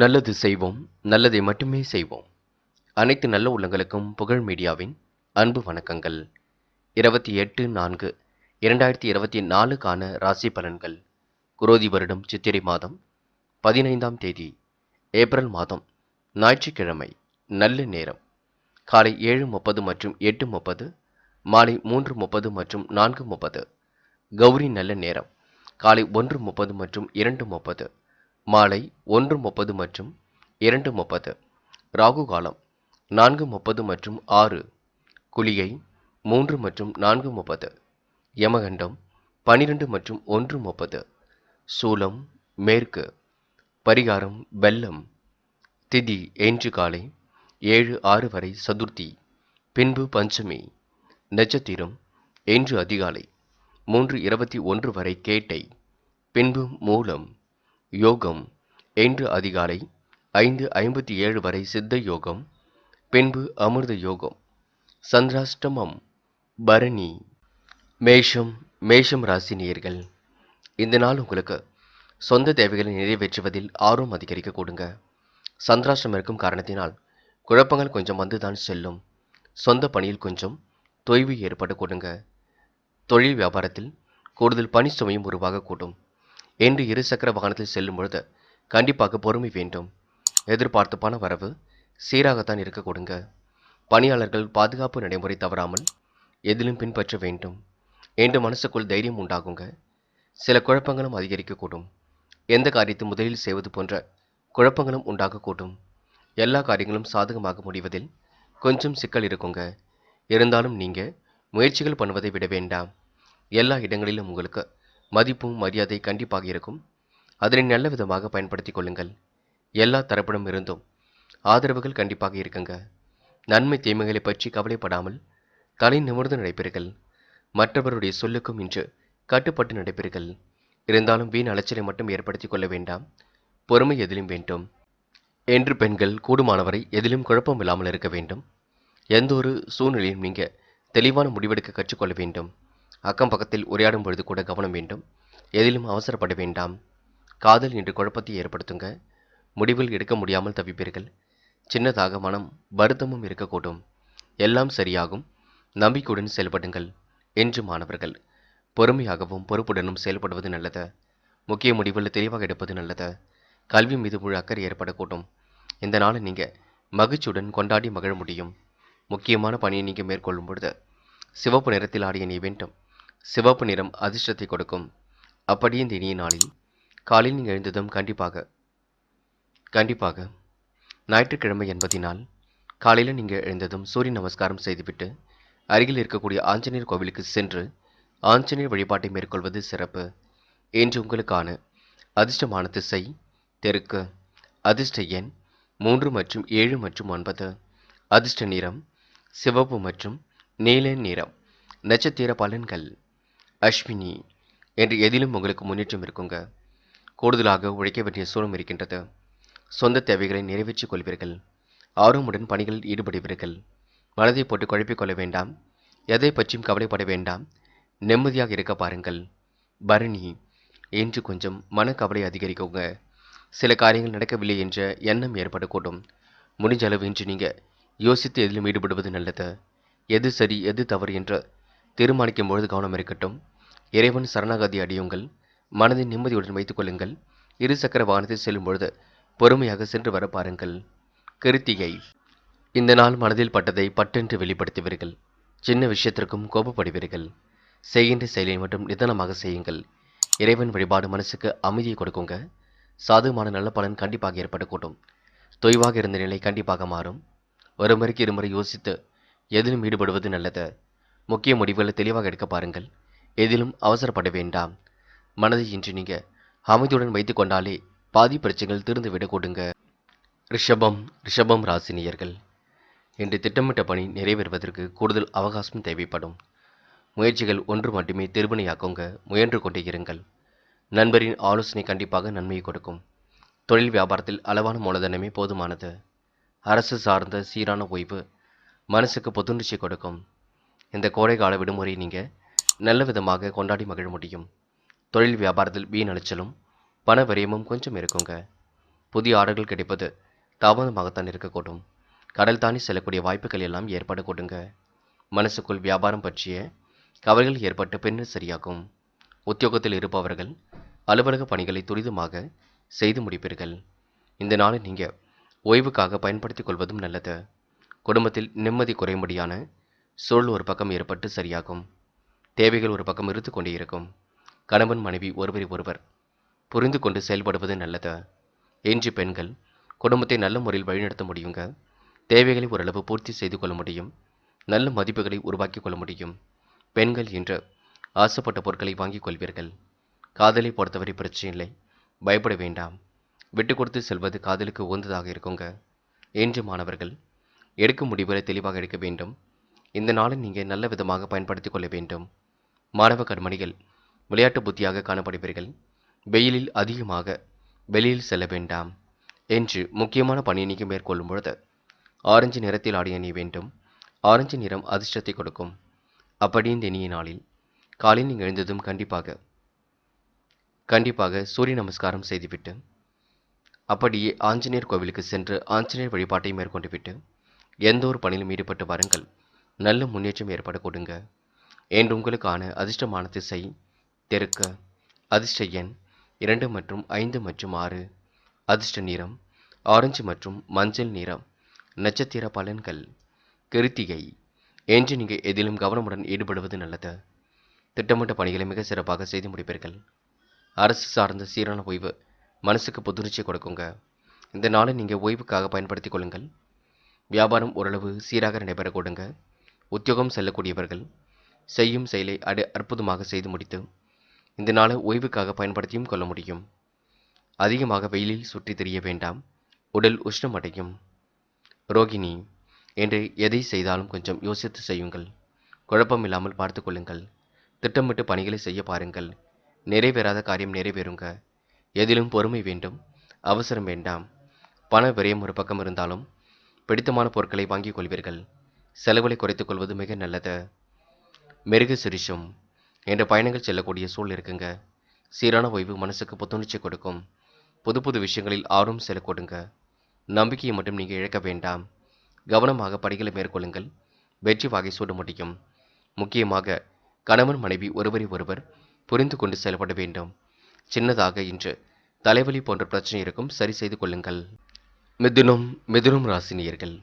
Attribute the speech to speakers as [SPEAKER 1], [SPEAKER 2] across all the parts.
[SPEAKER 1] நல்லது செய்வோம், நல்லதை மட்டுமே செய்வோம். அனைத்து நல்ல உள்ளங்களுக்கும் புகழ் மீடியாவின் அன்பு வணக்கங்கள். 28/4/2024க்கான ராசி பலன்கள். குரோதி வருடம் சித்திரை மாதம் 15ஆம் தேதி ஏப்ரல் மாதம் ஞாயிற்றுக்கிழமை. நல்ல நேரம் காலை 7:30 மற்றும் 8:30, மாலை 3:30 மற்றும் 4:30. கௌரி நல்ல நேரம் காலை 1:30 மற்றும் 2:30, மாலை 1:30 மற்றும் 2:30. ராகு காலம் 4:30 மற்றும் 6. குளிகை 3 மற்றும் 4:30. யமகண்டம் 12 மற்றும் 1:30. சூலம் மேற்கு. பரிகாரம் வெல்லம். திதி இன்று காலை 7:06 வரை சதுர்த்தி, பின்பு பஞ்சமி. நட்சத்திரம் இன்று அதிகாலை 3:21 வரை கேட்டை, பின்பு மூலம். யோகம் இன்று அதிகாலை 5:57 வரை சித்த யோகம், பின்பு அமிர்த யோகம். சந்திராஷ்டமம் பரணி. மேஷம் ராசி நேயர்கள், இந்த நாள் உங்களுக்கு சொந்த தேவைகளை நிறைவேற்றுவதில் ஆர்வம் அதிகரிக்க கொடுங்க. சந்திராஷ்டமம் இருக்கும் காரணத்தினால் குழப்பங்கள் கொஞ்சம் வந்துதான் செல்லும். சொந்த பணியில் கொஞ்சம் தொய்வு ஏற்பட கொடுங்க. தொழில் வியாபாரத்தில் கூடுதல் பணி சுமையும் உருவாகக்கூடும். இன்று இருசக்கர வாகனத்தில் செல்லும் பொழுது கண்டிப்பாக பொறுமை வேண்டும். எதிர்பார்த்த பண வரவு சீராகத்தான் இருக்க கொடுங்க. பணியாளர்கள் பாதுகாப்பு நடைமுறை தவறாமல் எதிலும் பின்பற்ற வேண்டும். இன்று மனசுக்குள் தைரியம் உண்டாகுங்க. சில குழப்பங்களும் அதிகரிக்கக்கூடும். எந்த காரியத்தை முதலில் செய்வது போன்ற குழப்பங்களும் உண்டாகக்கூடும். எல்லா காரியங்களும் சாதகமாக முடிவதில் கொஞ்சம் சிக்கல் இருக்குங்க. இருந்தாலும் நீங்க முயற்சிகள் பண்ணுவதை விட வேண்டாம். எல்லா இடங்களிலும் உங்களுக்கு மதிப்பும் மரியாதை கண்டிப்பாக இருக்கும். அதனை நல்ல விதமாக பயன்படுத்திக் கொள்ளுங்கள். எல்லா தரப்பிடம் இருந்தும் ஆதரவுகள் கண்டிப்பாக இருக்குங்க. நன்மை தீமைகளை பற்றி கவலைப்படாமல் தலை நிமிர்ந்து நடைபெறுங்கள். மற்றவருடைய சொல்லுக்கும் இன்று கட்டுப்பட்டு நடைபெறுங்கள். இருந்தாலும் வீண் அலைச்சலை மட்டும் ஏற்படுத்திக் கொள்ள வேண்டாம். பொறுமை எதிலும் வேண்டும். என்று பெண்கள் கூடுமானவரை எதிலும் குழப்பம் இல்லாமல் இருக்க வேண்டும். எந்த ஒரு சூழ்நிலையும் நீங்க தெளிவான முடிவெடுக்க கற்றுக்கொள்ள வேண்டும். அக்கம் பக்கத்தில் உரையாடும் பொழுது கூட கவனம் வேண்டும். எதிலும் அவசரப்பட வேண்டாம். காதல் இன்று குழப்பத்தை ஏற்படுத்துங்க. முடிவில் எடுக்க முடியாமல் தவிப்பீர்கள். சின்னதாக மனம் வருத்தமும் இருக்கக்கூடும். எல்லாம் சரியாகும். நம்பிக்கையுடன் செயல்படுங்கள். என்று மாணவர்கள் பொறுமையாகவும் பொறுப்புடனும் செயல்படுவது நல்லது. முக்கிய முடிவுகளை தெளிவாக எடுப்பது நல்லது. கல்வி மீது முழு அக்கறை ஏற்படக்கூடும். இந்த நாளை நீங்க மகிழ்ச்சியுடன் கொண்டாடி மகிழ முடியும். முக்கியமான பணியை நீங்க மேற்கொள்ளும் பொழுது சிவப்பு நிறத்தில் ஆடிய நீ வேண்டும். சிவப்பு நிறம் அதிர்ஷ்டத்தை கொடுக்கும். அப்படியே இந்த இனிய நாளில் காலையில் நீங்கள் எழுந்ததும் கண்டிப்பாக ஞாயிற்றுக்கிழமை என்பதினால் காலையில் நீங்கள் எழுந்ததும் சூரிய நமஸ்காரம் செய்துவிட்டு அருகில் இருக்கக்கூடிய ஆஞ்சநேயர் கோவிலுக்கு சென்று ஆஞ்சநேயர் வழிபாட்டை மேற்கொள்வது சிறப்பு. இன்று உங்களுக்கான அதிர்ஷ்டமான திசை தெற்கு. அதிர்ஷ்ட எண் 3 மற்றும் 7 மற்றும் 9. அதிர்ஷ்ட நிறம் சிவப்பு மற்றும் நீல நிறம். நட்சத்திர பலன்கள். அஸ்வினி. என்று எதிலும் உங்களுக்கு முன்னேற்றம் இருக்குங்க. கூடுதலாக உழைக்க வேண்டிய சூழலும் இருக்கின்றது. சொந்த தேவைகளை நிறைவேற்றிக் கொள்வீர்கள். ஆர்வமுடன் பணிகளில் ஈடுபடுவீர்கள். மனதை போட்டு குழப்பிக் கொள்ள வேண்டாம். எதை பற்றியும் கவலைப்பட வேண்டாம். நிம்மதியாக இருக்க பாருங்கள். பரணி. இன்று கொஞ்சம் மனக்கவலை அதிகரிக்குங்க. சில காரியங்கள் நடக்கவில்லை என்ற எண்ணம் ஏற்படக்கூடும். முடிஞ்ச அளவு இன்று நீங்க யோசித்து எதிலும் ஈடுபடுவது நல்லது. எது சரி எது தவறு என்று தீர்மானிக்கும் பொழுது கவனம் இருக்கட்டும். இறைவன் சரணாகதி அடையுங்கள். மனதை நிம்மதியுடன் வைத்துக் கொள்ளுங்கள். இருசக்கர வாகனத்தில் செல்லும் பொழுது பொறுமையாக சென்று வர பாருங்கள். கிருத்திகை. இந்த நாள் மனதில் பட்டதை பட்டென்று வெளிப்படுத்துவீர்கள். சின்ன விஷயத்திற்கும் கோபப்படுவீர்கள். செய்கின்ற செயலை மட்டும் நிதானமாக செய்யுங்கள். இறைவன் வழிபாடு மனசுக்கு அமைதியை கொடுக்குங்க. சாதகமான நல்ல பலன் கண்டிப்பாக ஏற்படக்கூடும். தொய்வாக இருந்த நிலை கண்டிப்பாக மாறும். ஒரு முறைக்கு இருமுறை யோசித்து எதிலும் ஈடுபடுவது நல்லது. முக்கிய முடிவுகளை தெளிவாக எடுக்க பாருங்கள். எதிலும் அவசரப்பட வேண்டாம். மனதை இன்று நீங்க அமைதியுடன் வைத்துக் கொண்டாலே பாதி பிரச்சனைகள் தீர்ந்துவிடக் கொடுங்க. ரிஷபம் ராசினியர்கள், இன்று திட்டமிட்ட பணி நிறைவேறுவதற்கு கூடுதல் அவகாசம் தேவைப்படும். முயற்சிகள் ஒன்று மட்டுமே திருவினையாக்குங்க. முயன்று கொண்டே இருங்கள். நண்பரின் ஆலோசனை கண்டிப்பாக நன்மையை கொடுக்கும். தொழில் வியாபாரத்தில் அளவான மூலதனமே போதுமானது. அரசு சார்ந்த சீரான ஓய்வு மனசுக்கு புத்துணர்ச்சி கொடுக்கும். இந்த கோடைகால விடுமுறை நீங்க நல்ல விதமாக கொண்டாடி மகிழ முடியும். தொழில் வியாபாரத்தில் வீண் அலைச்சலும் பண விரயமும் கொஞ்சம் இருக்குங்க. புதிய ஆர்டர்கள் கிடைப்பது தாமதமாகத்தான் இருக்கக்கூடும். கடல் தாண்டி செல்லக்கூடிய வாய்ப்புகள் எல்லாம் ஏற்பட கொடுங்க. மனசுக்குள் வியாபாரம் பற்றிய கவலைகள் ஏற்பட்ட பின்னர் சரியாகும். உத்தியோகத்தில் இருப்பவர்கள் அலுவலக பணிகளை துரிதமாக செய்து முடிப்பீர்கள். இந்த நாளை நீங்கள் ஓய்வுக்காக பயன்படுத்திக் கொள்வதும் நல்லது. குடும்பத்தில் நிம்மதி குறையும்படியான சூழல் ஒரு பக்கம் ஏற்பட்டு சரியாகும். தேவைகள் ஒரு பக்கம் இருந்து கொண்டே இருக்கும். கணவன் மனைவி ஒருவரை ஒருவர் புரிந்து கொண்டு செயல்படுவது நல்லது. இன்று பெண்கள் குடும்பத்தை நல்ல முறையில் வழிநடத்த முடியுங்க. தேவைகளை ஓரளவு பூர்த்தி செய்து கொள்ள முடியும். நல்ல மதிப்புகளை உருவாக்கிக் கொள்ள முடியும். பெண்கள் இன்று ஆசைப்பட்ட பொருட்களை வாங்கிக் கொள்வீர்கள். காதலை பொறுத்தவரை பிரச்சனை இல்லை, பயப்பட வேண்டாம். விட்டு கொடுத்து செல்வது காதலுக்கு உகந்ததாக இருக்குங்க. இன்று மாணவர்கள் எடுக்கும் முடிவுகளை தெளிவாக எடுக்க வேண்டும். இந்த நாளை நீங்கள் நல்ல விதமாக பயன்படுத்திக் கொள்ள வேண்டும். மாணவ கண்மணிகள் விளையாட்டு புத்தியாக காணப்படுவீர்கள். வெயிலில் அதிகமாக வெளியில் செல்ல வேண்டாம். என்று முக்கியமான பணியை நீங்கள் மேற்கொள்ளும் பொழுது ஆரஞ்சு நிறத்தில் ஆடை அணிய வேண்டும். ஆரஞ்சு நிறம் அதிர்ஷ்டத்தை கொடுக்கும். அப்படி இந்த இனிய நாளில் காலையில் நீங்கள் எழுந்ததும் கண்டிப்பாக சூரிய நமஸ்காரம் செய்துவிட்டு அப்படியே ஆஞ்சநேயர் கோவிலுக்கு சென்று ஆஞ்சநேயர் வழிபாட்டை மேற்கொண்டு விட்டு எந்த ஒரு பணியிலும் ஈடுபட்டு வாருங்கள். நல்ல முன்னேற்றம் ஏற்பட கொடுங்க. என்று உங்களுக்கான அதிர்ஷ்டமான திசை தெற்கு. அதிர்ஷ்ட எண் 2 மற்றும் 5 மற்றும் 6. அதிர்ஷ்ட நிறம் ஆரஞ்சு மற்றும் மஞ்சள் நிறம். நட்சத்திர பலன்கள். கிருத்திகை. என்று நீங்கள் எதிலும் கவனமுடன் ஈடுபடுவது நல்லது. திட்டமிட்ட பணிகளை மிக சிறப்பாக செய்து முடிப்பீர்கள். அரசு சார்ந்த சீரான ஓய்வு மனசுக்கு புத்துணர்ச்சியை கொடுக்குங்க. இந்த நாளை நீங்கள் ஓய்வுக்காக பயன்படுத்திக் கொள்ளுங்கள். வியாபாரம் ஓரளவு சீராக நடைபெற கொடுங்க. உத்தியோகம் செல்லக்கூடியவர்கள் செய்யும் செயலை அற்புதமாக செய்து முடித்து இந்த நாளை ஓய்வுக்காக பயன்படுத்தியும் கொள்ள முடியும். அதிகமாக வெயிலில் சுற்றி திரிய வேண்டாம். உடல் உஷ்ணமடையும். ரோகிணி. என்று எதை செய்தாலும் கொஞ்சம் யோசித்து செய்யுங்கள். குழப்பமில்லாமல் பார்த்து கொள்ளுங்கள். திட்டமிட்டு பணிகளை செய்ய பாருங்கள். நிறைவேறாத காரியம் நிறைவேறுங்க. எதிலும் பொறுமை வேண்டும், அவசரம் வேண்டாம். பண விரயம் ஒரு பக்கம் இருந்தாலும் பிடித்தமான பொருட்களை வாங்கிக் கொள்வீர்கள். செலவுகளை குறைத்துக் கொள்வது மிக நல்லது. மிருக சிரிஷம். என்ற பயணங்கள் செல்லக்கூடிய சூழல் இருக்குங்க. சீரான ஓய்வு மனசுக்கு புத்துணர்ச்சி கொடுக்கும். புது புது விஷயங்களில் ஆர்வம் செல்ல கொடுங்க. நம்பிக்கையை மட்டும் நீங்கள் இழக்க வேண்டாம். கவனமாக பணிகளை மேற்கொள்ளுங்கள். வெற்றி வாகை சூட முடியும். முக்கியமாக கணவன் மனைவி ஒருவரை ஒருவர் புரிந்து கொண்டு செயல்பட வேண்டும். சின்னதாக இன்று தலைவலி போன்ற பிரச்சனை இருக்கும், சரி செய்து கொள்ளுங்கள். மிதுனம் ராசினியர்கள்.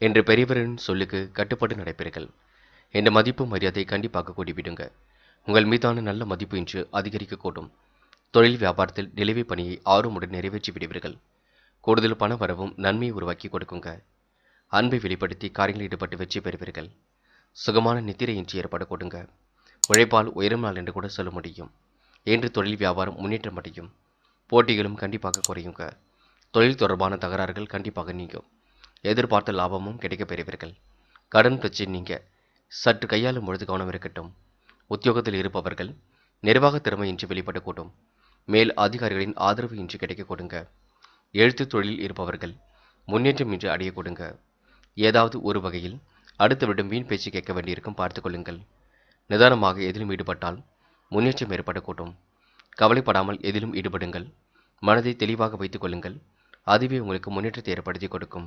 [SPEAKER 1] என்று பெரியவரின் சொல்லுக்கு கட்டுப்பட்டு நடப்பீர்கள். என்ற மதிப்பு மரியாதை கண்டிப்பாக கூடிவிடுங்க. உங்கள் மீதான நல்ல மதிப்பு இன்று அதிகரிக்கக்கூடும். தொழில் வியாபாரத்தில் நிலுவை பணியை ஆர்வமுடன் நிறைவேற்றி விடுவீர்கள். கூடுதல் பண வரவும் நன்மையை உருவாக்கி கொடுக்குங்க. அன்பை வெளிப்படுத்தி காரியங்களில் ஈடுபட்டு வெற்றி பெறுவீர்கள். சுகமான நித்திரை இன்றி ஏற்பட கொடுங்க. உழைப்பால் உயரும் நாள் என்று கூட சொல்ல முடியும். என்று தொழில் வியாபாரம் முன்னேற்றம் அடையும். போட்டிகளும் கண்டிப்பாக குறையுங்க. தொழில் தொடர்பான தகராறுகள் கண்டிப்பாக நீங்கும். எதிர்பார்த்த லாபமும் கிடைக்கப் பெறுவீர்கள். கடன் பிரச்சனை நீங்க சற்று கையாளும் பொழுது கவனம் இருக்கட்டும். உத்தியோகத்தில் இருப்பவர்கள் நிர்வாக திறமை இன்றி வெளிப்படக்கூடும். மேல் அதிகாரிகளின் ஆதரவு இன்றி கிடைக்க கொடுங்க. எழுத்து தொழிலில் இருப்பவர்கள் முன்னேற்றம் இன்றி அடைய கொடுங்க. ஏதாவது ஒரு வகையில் அடுத்தவரிடம் வீண் பேச்சு கேட்க வேண்டியிருக்கும், பார்த்துக் கொள்ளுங்கள். நிதானமாக எதிலும் ஈடுபட்டால் முன்னேற்றம் ஏற்படக்கூடும். கவலைப்படாமல் எதிலும் ஈடுபடுங்கள். மனதை தெளிவாக வைத்துக் கொள்ளுங்கள். அதுவே உங்களுக்கு முன்னேற்றத்தை ஏற்படுத்தி கொடுக்கும்.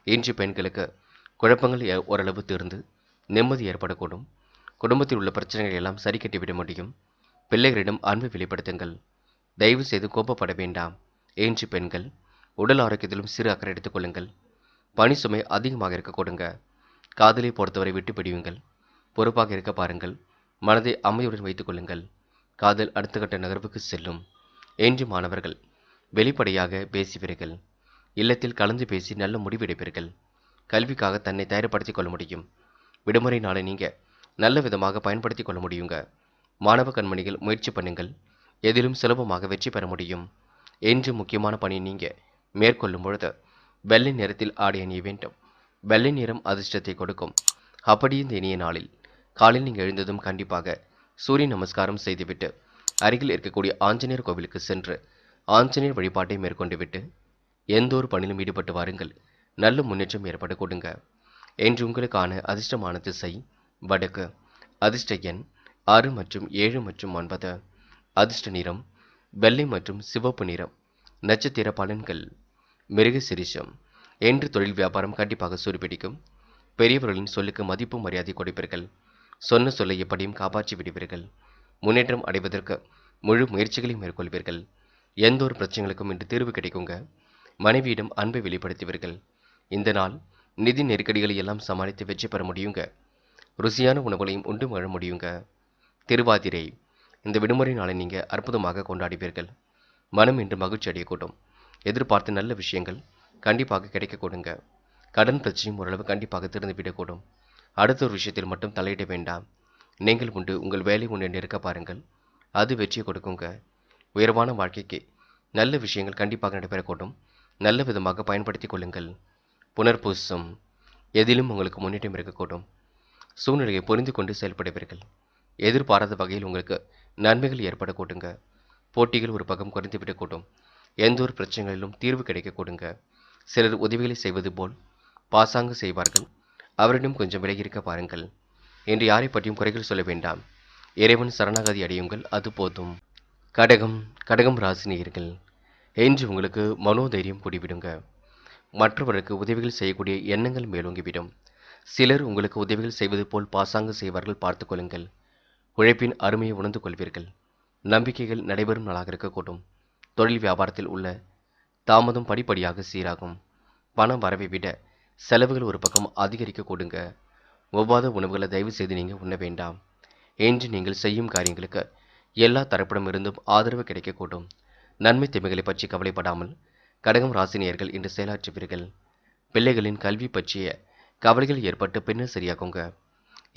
[SPEAKER 1] இன்று பெண்களுக்கு குழப்பங்கள் ஓரளவு தீர்ந்து நிம்மதி ஏற்படக்கூடும். குடும்பத்தில் உள்ள பிரச்சனைகளை எல்லாம் சரி கட்டிவிட முடியும். பிள்ளைகளிடம் அன்பை வெளிப்படுத்துங்கள். தயவு செய்து கோபப்பட வேண்டாம். இன்று பெண்கள் உடல் ஆரோக்கியத்திலும் சிறு அக்கறை எடுத்துக் கொள்ளுங்கள். பணி சுமை அதிகமாக இருக்க கொடுங்க. காதலை பொறுத்தவரை விட்டு பிடியுங்கள். பொறுப்பாக இருக்க பாருங்கள். மனதை அமைதியுடன் வைத்துக் கொள்ளுங்கள். காதல் அடுத்த கட்ட நகர்வுக்கு செல்லும். என்று மாணவர்கள் வெளிப்படையாக பேசுவீர்கள். இல்லத்தில் கலந்து பேசி நல்ல முடிவெடுப்பீர்கள். கல்விக்காக தன்னை தயார்படுத்திக் கொள்ள முடியும். விடுமுறை நாளை நீங்கள் நல்ல விதமாக பயன்படுத்திக் கொள்ள முடியுங்க. மாணவ கண்மணிகள் முயற்சி பண்ணுங்கள். எதிலும் சுலபமாக வெற்றி பெற முடியும். என்று முக்கியமான பணியை நீங்கள் மேற்கொள்ளும் பொழுது வெள்ளை நிறத்தில் ஆடை அணிய வேண்டும். வெள்ளை நிறம் அதிர்ஷ்டத்தை கொடுக்கும். அப்படி இந்த இனிய நாளில் காலையில் நீங்கள் எழுந்ததும் கண்டிப்பாக சூரிய நமஸ்காரம் செய்துவிட்டு அருகில் இருக்கக்கூடிய ஆஞ்சநேயர் கோவிலுக்கு சென்று ஆஞ்சநேயர் வழிபாட்டை மேற்கொண்டு விட்டு எந்த ஒரு பணியிலும் ஈடுபட்டு வாருங்கள். நல்ல முன்னேற்றம் ஏற்பட கொடுங்க. என்று உங்களுக்கான அதிர்ஷ்டமான திசை வடக்கு. அதிர்ஷ்ட எண் 6 மற்றும் 7 மற்றும் 9. அதிர்ஷ்ட நிறம் வெள்ளை மற்றும் சிவப்பு நிறம். நட்சத்திர பலன்கள். மிருக சிரிஷம். என்று தொழில் வியாபாரம் கண்டிப்பாக சூடுபிடிக்கும். பெரியவர்களின் சொல்லுக்கு மதிப்பும் மரியாதை கொடுப்பீர்கள். சொன்ன சொல்லை எப்படியும் காப்பாற்றி விடுவீர்கள். முன்னேற்றம் அடைவதற்கு முழு முயற்சிகளையும் மேற்கொள்வீர்கள். எந்த ஒரு பிரச்சனைகளுக்கும் இன்று தீர்வு கிடைக்குங்க. மனைவியிடம் அன்பை வெளிப்படுத்துவீர்கள். இந்த நாள் நிதி நெருக்கடிகளை எல்லாம் சமாளித்து வெற்றி பெற முடியுங்க. ருசியான உணவுகளையும் உண்டு வாழ முடியுங்க. திருவாதிரை. இந்த விடுமுறை நாளை நீங்க அற்புதமாக கொண்டாடுவீர்கள். மனம் இன்று மகிழ்ச்சி அடையக்கூடும். எதிர்பார்த்த நல்ல விஷயங்கள் கண்டிப்பாக கிடைக்க கொடுங்க. கடன் பிரச்சனையும் ஓரளவு கண்டிப்பாக திறந்துவிடக்கூடும். அடுத்த ஒரு விஷயத்தில் மட்டும் தலையிட வேண்டாம். நீங்கள் உண்டு உங்கள் வேலை ஒன்று இருக்க பாருங்கள். அது வெற்றியை கொடுக்குங்க. உயர்வான வாழ்க்கைக்கு நல்ல விஷயங்கள் கண்டிப்பாக நடைபெறக்கூடும். நல்ல விதமாக பயன்படுத்திக் கொள்ளுங்கள். புனர்பூசம். எதிலும் உங்களுக்கு முன்னேற்றம் இருக்கக்கூடும். சூழ்நிலையை புரிந்து கொண்டு செயல்படுவீர்கள். எதிர்பாராத வகையில் உங்களுக்கு நன்மைகள் ஏற்படக்கூடுங்க. போட்டிகள் ஒரு பக்கம் குறைந்துவிடக்கூடும். எந்த ஒரு பிரச்சனைகளிலும் தீர்வு கிடைக்க கொடுங்க. சிலர் உதவிகளை செய்வது போல் பாசாங்கு செய்வார்கள். அவரிடம் கொஞ்சம் விலகி இருக்க பாருங்கள். என்று யாரை பற்றியும் குறைகள் சொல்ல வேண்டாம். இறைவன் சரணாகதி அடையுங்கள், அது போதும். கடகம். கடகம் ராசினியர்கள். என்று உங்களுக்கு மனோதைரியம் கூடிவிடுங்க. மற்றவர்களுக்கு உதவிகள் செய்யக்கூடிய எண்ணங்கள் மேலோங்கிவிடும். சிலர் உங்களுக்கு உதவிகள் செய்வது போல் பாசாங்கு செய்வார்கள், பார்த்துக் கொள்ளுங்கள். உழைப்பின் அருமையை உணர்ந்து கொள்வீர்கள். நம்பிக்கைகள் நடைபெறும் நாளாக இருக்கக்கூடும். தொழில் வியாபாரத்தில் உள்ள தாமதம் படிப்படியாக சீராகும். பணம் வரவை விட செலவுகள் ஒரு பக்கம் அதிகரிக்க கொடுங்க. ஒவ்வாத உணவுகளை தயவு செய்து நீங்க உண்ண வேண்டாம். என்று நீங்கள் செய்யும் காரியங்களுக்கு எல்லா தரப்பிடம் இருந்தும் ஆதரவு கிடைக்கக்கூடும். நன்மை தீமைகளை பற்றி கவலைப்படாமல் கடகம் ராசினியர்கள் இன்று செயலாற்றுவீர்கள். பிள்ளைகளின் கல்வி பற்றிய கவலைகள் ஏற்பட்டு பின்னர் சரியாகுங்க.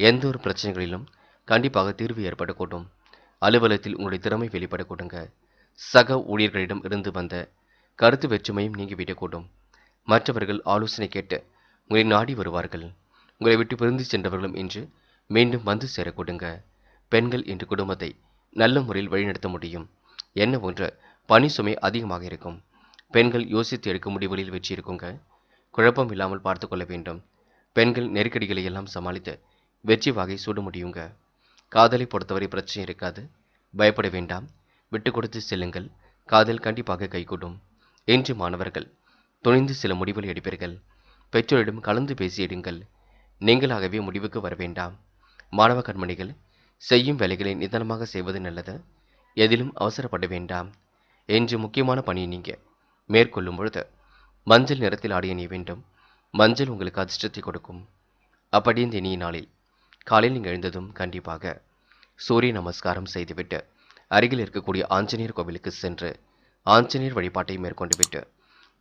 [SPEAKER 1] எந்த ஒரு பிரச்சனைகளிலும் கண்டிப்பாக தீர்வு ஏற்படக்கூடும். அலுவலகத்தில் உங்களுடைய திறமை வெளிப்படக்கூடுங்க. சக ஊழியர்களிடம் இருந்து வந்த கருத்து வேற்றுமையும் நீங்கிவிடக்கூடும். மற்றவர்கள் ஆலோசனை கேட்டு உங்களை நாடி வருவார்கள். உங்களை விட்டு பிரிந்து சென்றவர்களும் இன்று மீண்டும் வந்து சேரக்கூடுங்க. பெண்கள் இன்று குடும்பத்தை நல்ல முறையில் வழிநடத்த முடியும். என்ன ஒன்று பணி சுமை அதிகமாக இருக்கும். பெண்கள் யோசித்து எடுக்கும் முடிவுகளில் வெற்றி இருக்குங்க. குழப்பம் இல்லாமல் பார்த்து கொள்ள வேண்டும். பெண்கள் நெருக்கடிகளை எல்லாம் சமாளித்து வெற்றி வாகை சூட முடியுங்க. காதலை பொறுத்தவரை பிரச்சனை இருக்காது. பயப்பட வேண்டாம். விட்டு கொடுத்து செல்லுங்கள். காதல் கண்டிப்பாக கைகூடும். என்று மாணவர்கள் துணிந்து சில முடிவுகளை எடுப்பீர்கள். பெற்றோரிடம் கலந்து பேசியிடுங்கள். நீங்களாகவே முடிவுக்கு வர வேண்டாம். மாணவ கண்மணிகள் செய்யும் வேலைகளை நிதானமாக செய்வது நல்லது. எதிலும் அவசரப்பட வேண்டாம். என்று முக்கியமான பணியை நீங்க மேற்கொள்ளும் பொழுது மஞ்சள் நிறத்தில் ஆடைய நீ வேண்டும். மஞ்சள் உங்களுக்கு அதிர்ஷ்டத்தை கொடுக்கும். அப்படி இந்த இனிய நாளில் காலையில் நீங்கள் எழுந்ததும் கண்டிப்பாக சூரிய நமஸ்காரம் செய்துவிட்டு அருகில் இருக்கக்கூடிய ஆஞ்சநேயர் கோவிலுக்கு சென்று ஆஞ்சநேயர் வழிபாட்டை மேற்கொண்டு விட்டு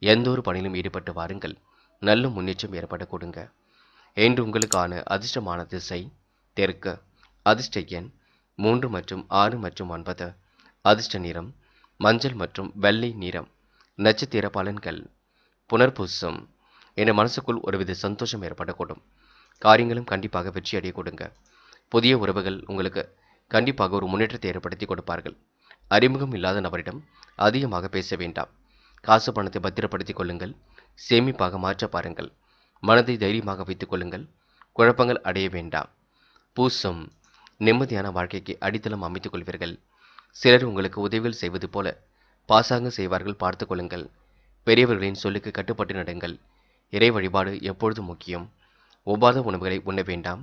[SPEAKER 1] எந்த ஒரு பணியிலும் ஈடுபட்டு வாருங்கள். நல்ல முன்னேற்றம் ஏற்பட கொடுங்க. என்று உங்களுக்கான அதிர்ஷ்டமான திசை தெற்கு. அதிர்ஷ்ட எண் 3 மற்றும் 6 மற்றும் 9. அதிர்ஷ்ட நிறம் மஞ்சள் மற்றும் வெள்ளை நிறம். நட்சத்திர பலன்கள். புனர்பூசம். என்ற மனசுக்குள் ஒருவித சந்தோஷம் ஏற்படக்கூடும். காரியங்களும் கண்டிப்பாக வெற்றி அடைய கொடுங்க. புதிய உறவுகள் உங்களுக்கு கண்டிப்பாக ஒரு முன்னேற்றத்தை ஏற்படுத்தி கொடுப்பார்கள். அறிமுகம் இல்லாத நபரிடம் அதிகமாக பேச வேண்டாம். காசு பணத்தை பத்திரப்படுத்திக் கொள்ளுங்கள். சேமிப்பாக மாற்ற பாருங்கள். மனதை தைரியமாக வைத்துக் கொள்ளுங்கள். குழப்பங்கள் அடைய வேண்டாம். பூசம். நிம்மதியான வாழ்க்கைக்கு அடித்தளம் அமைத்துக் கொள்வீர்கள். சிலர் உங்களுக்கு உதவிகள் செய்வது போல பாசாங்கு செய்வார்கள், பார்த்துக் கொள்ளுங்கள். பெரியவர்களின் சொல்லுக்கு கட்டுப்பட்டு நடங்கள். இறை வழிபாடு எப்பொழுதும் முக்கியம். ஒவ்வாத உணவுகளை உண்ண வேண்டாம்.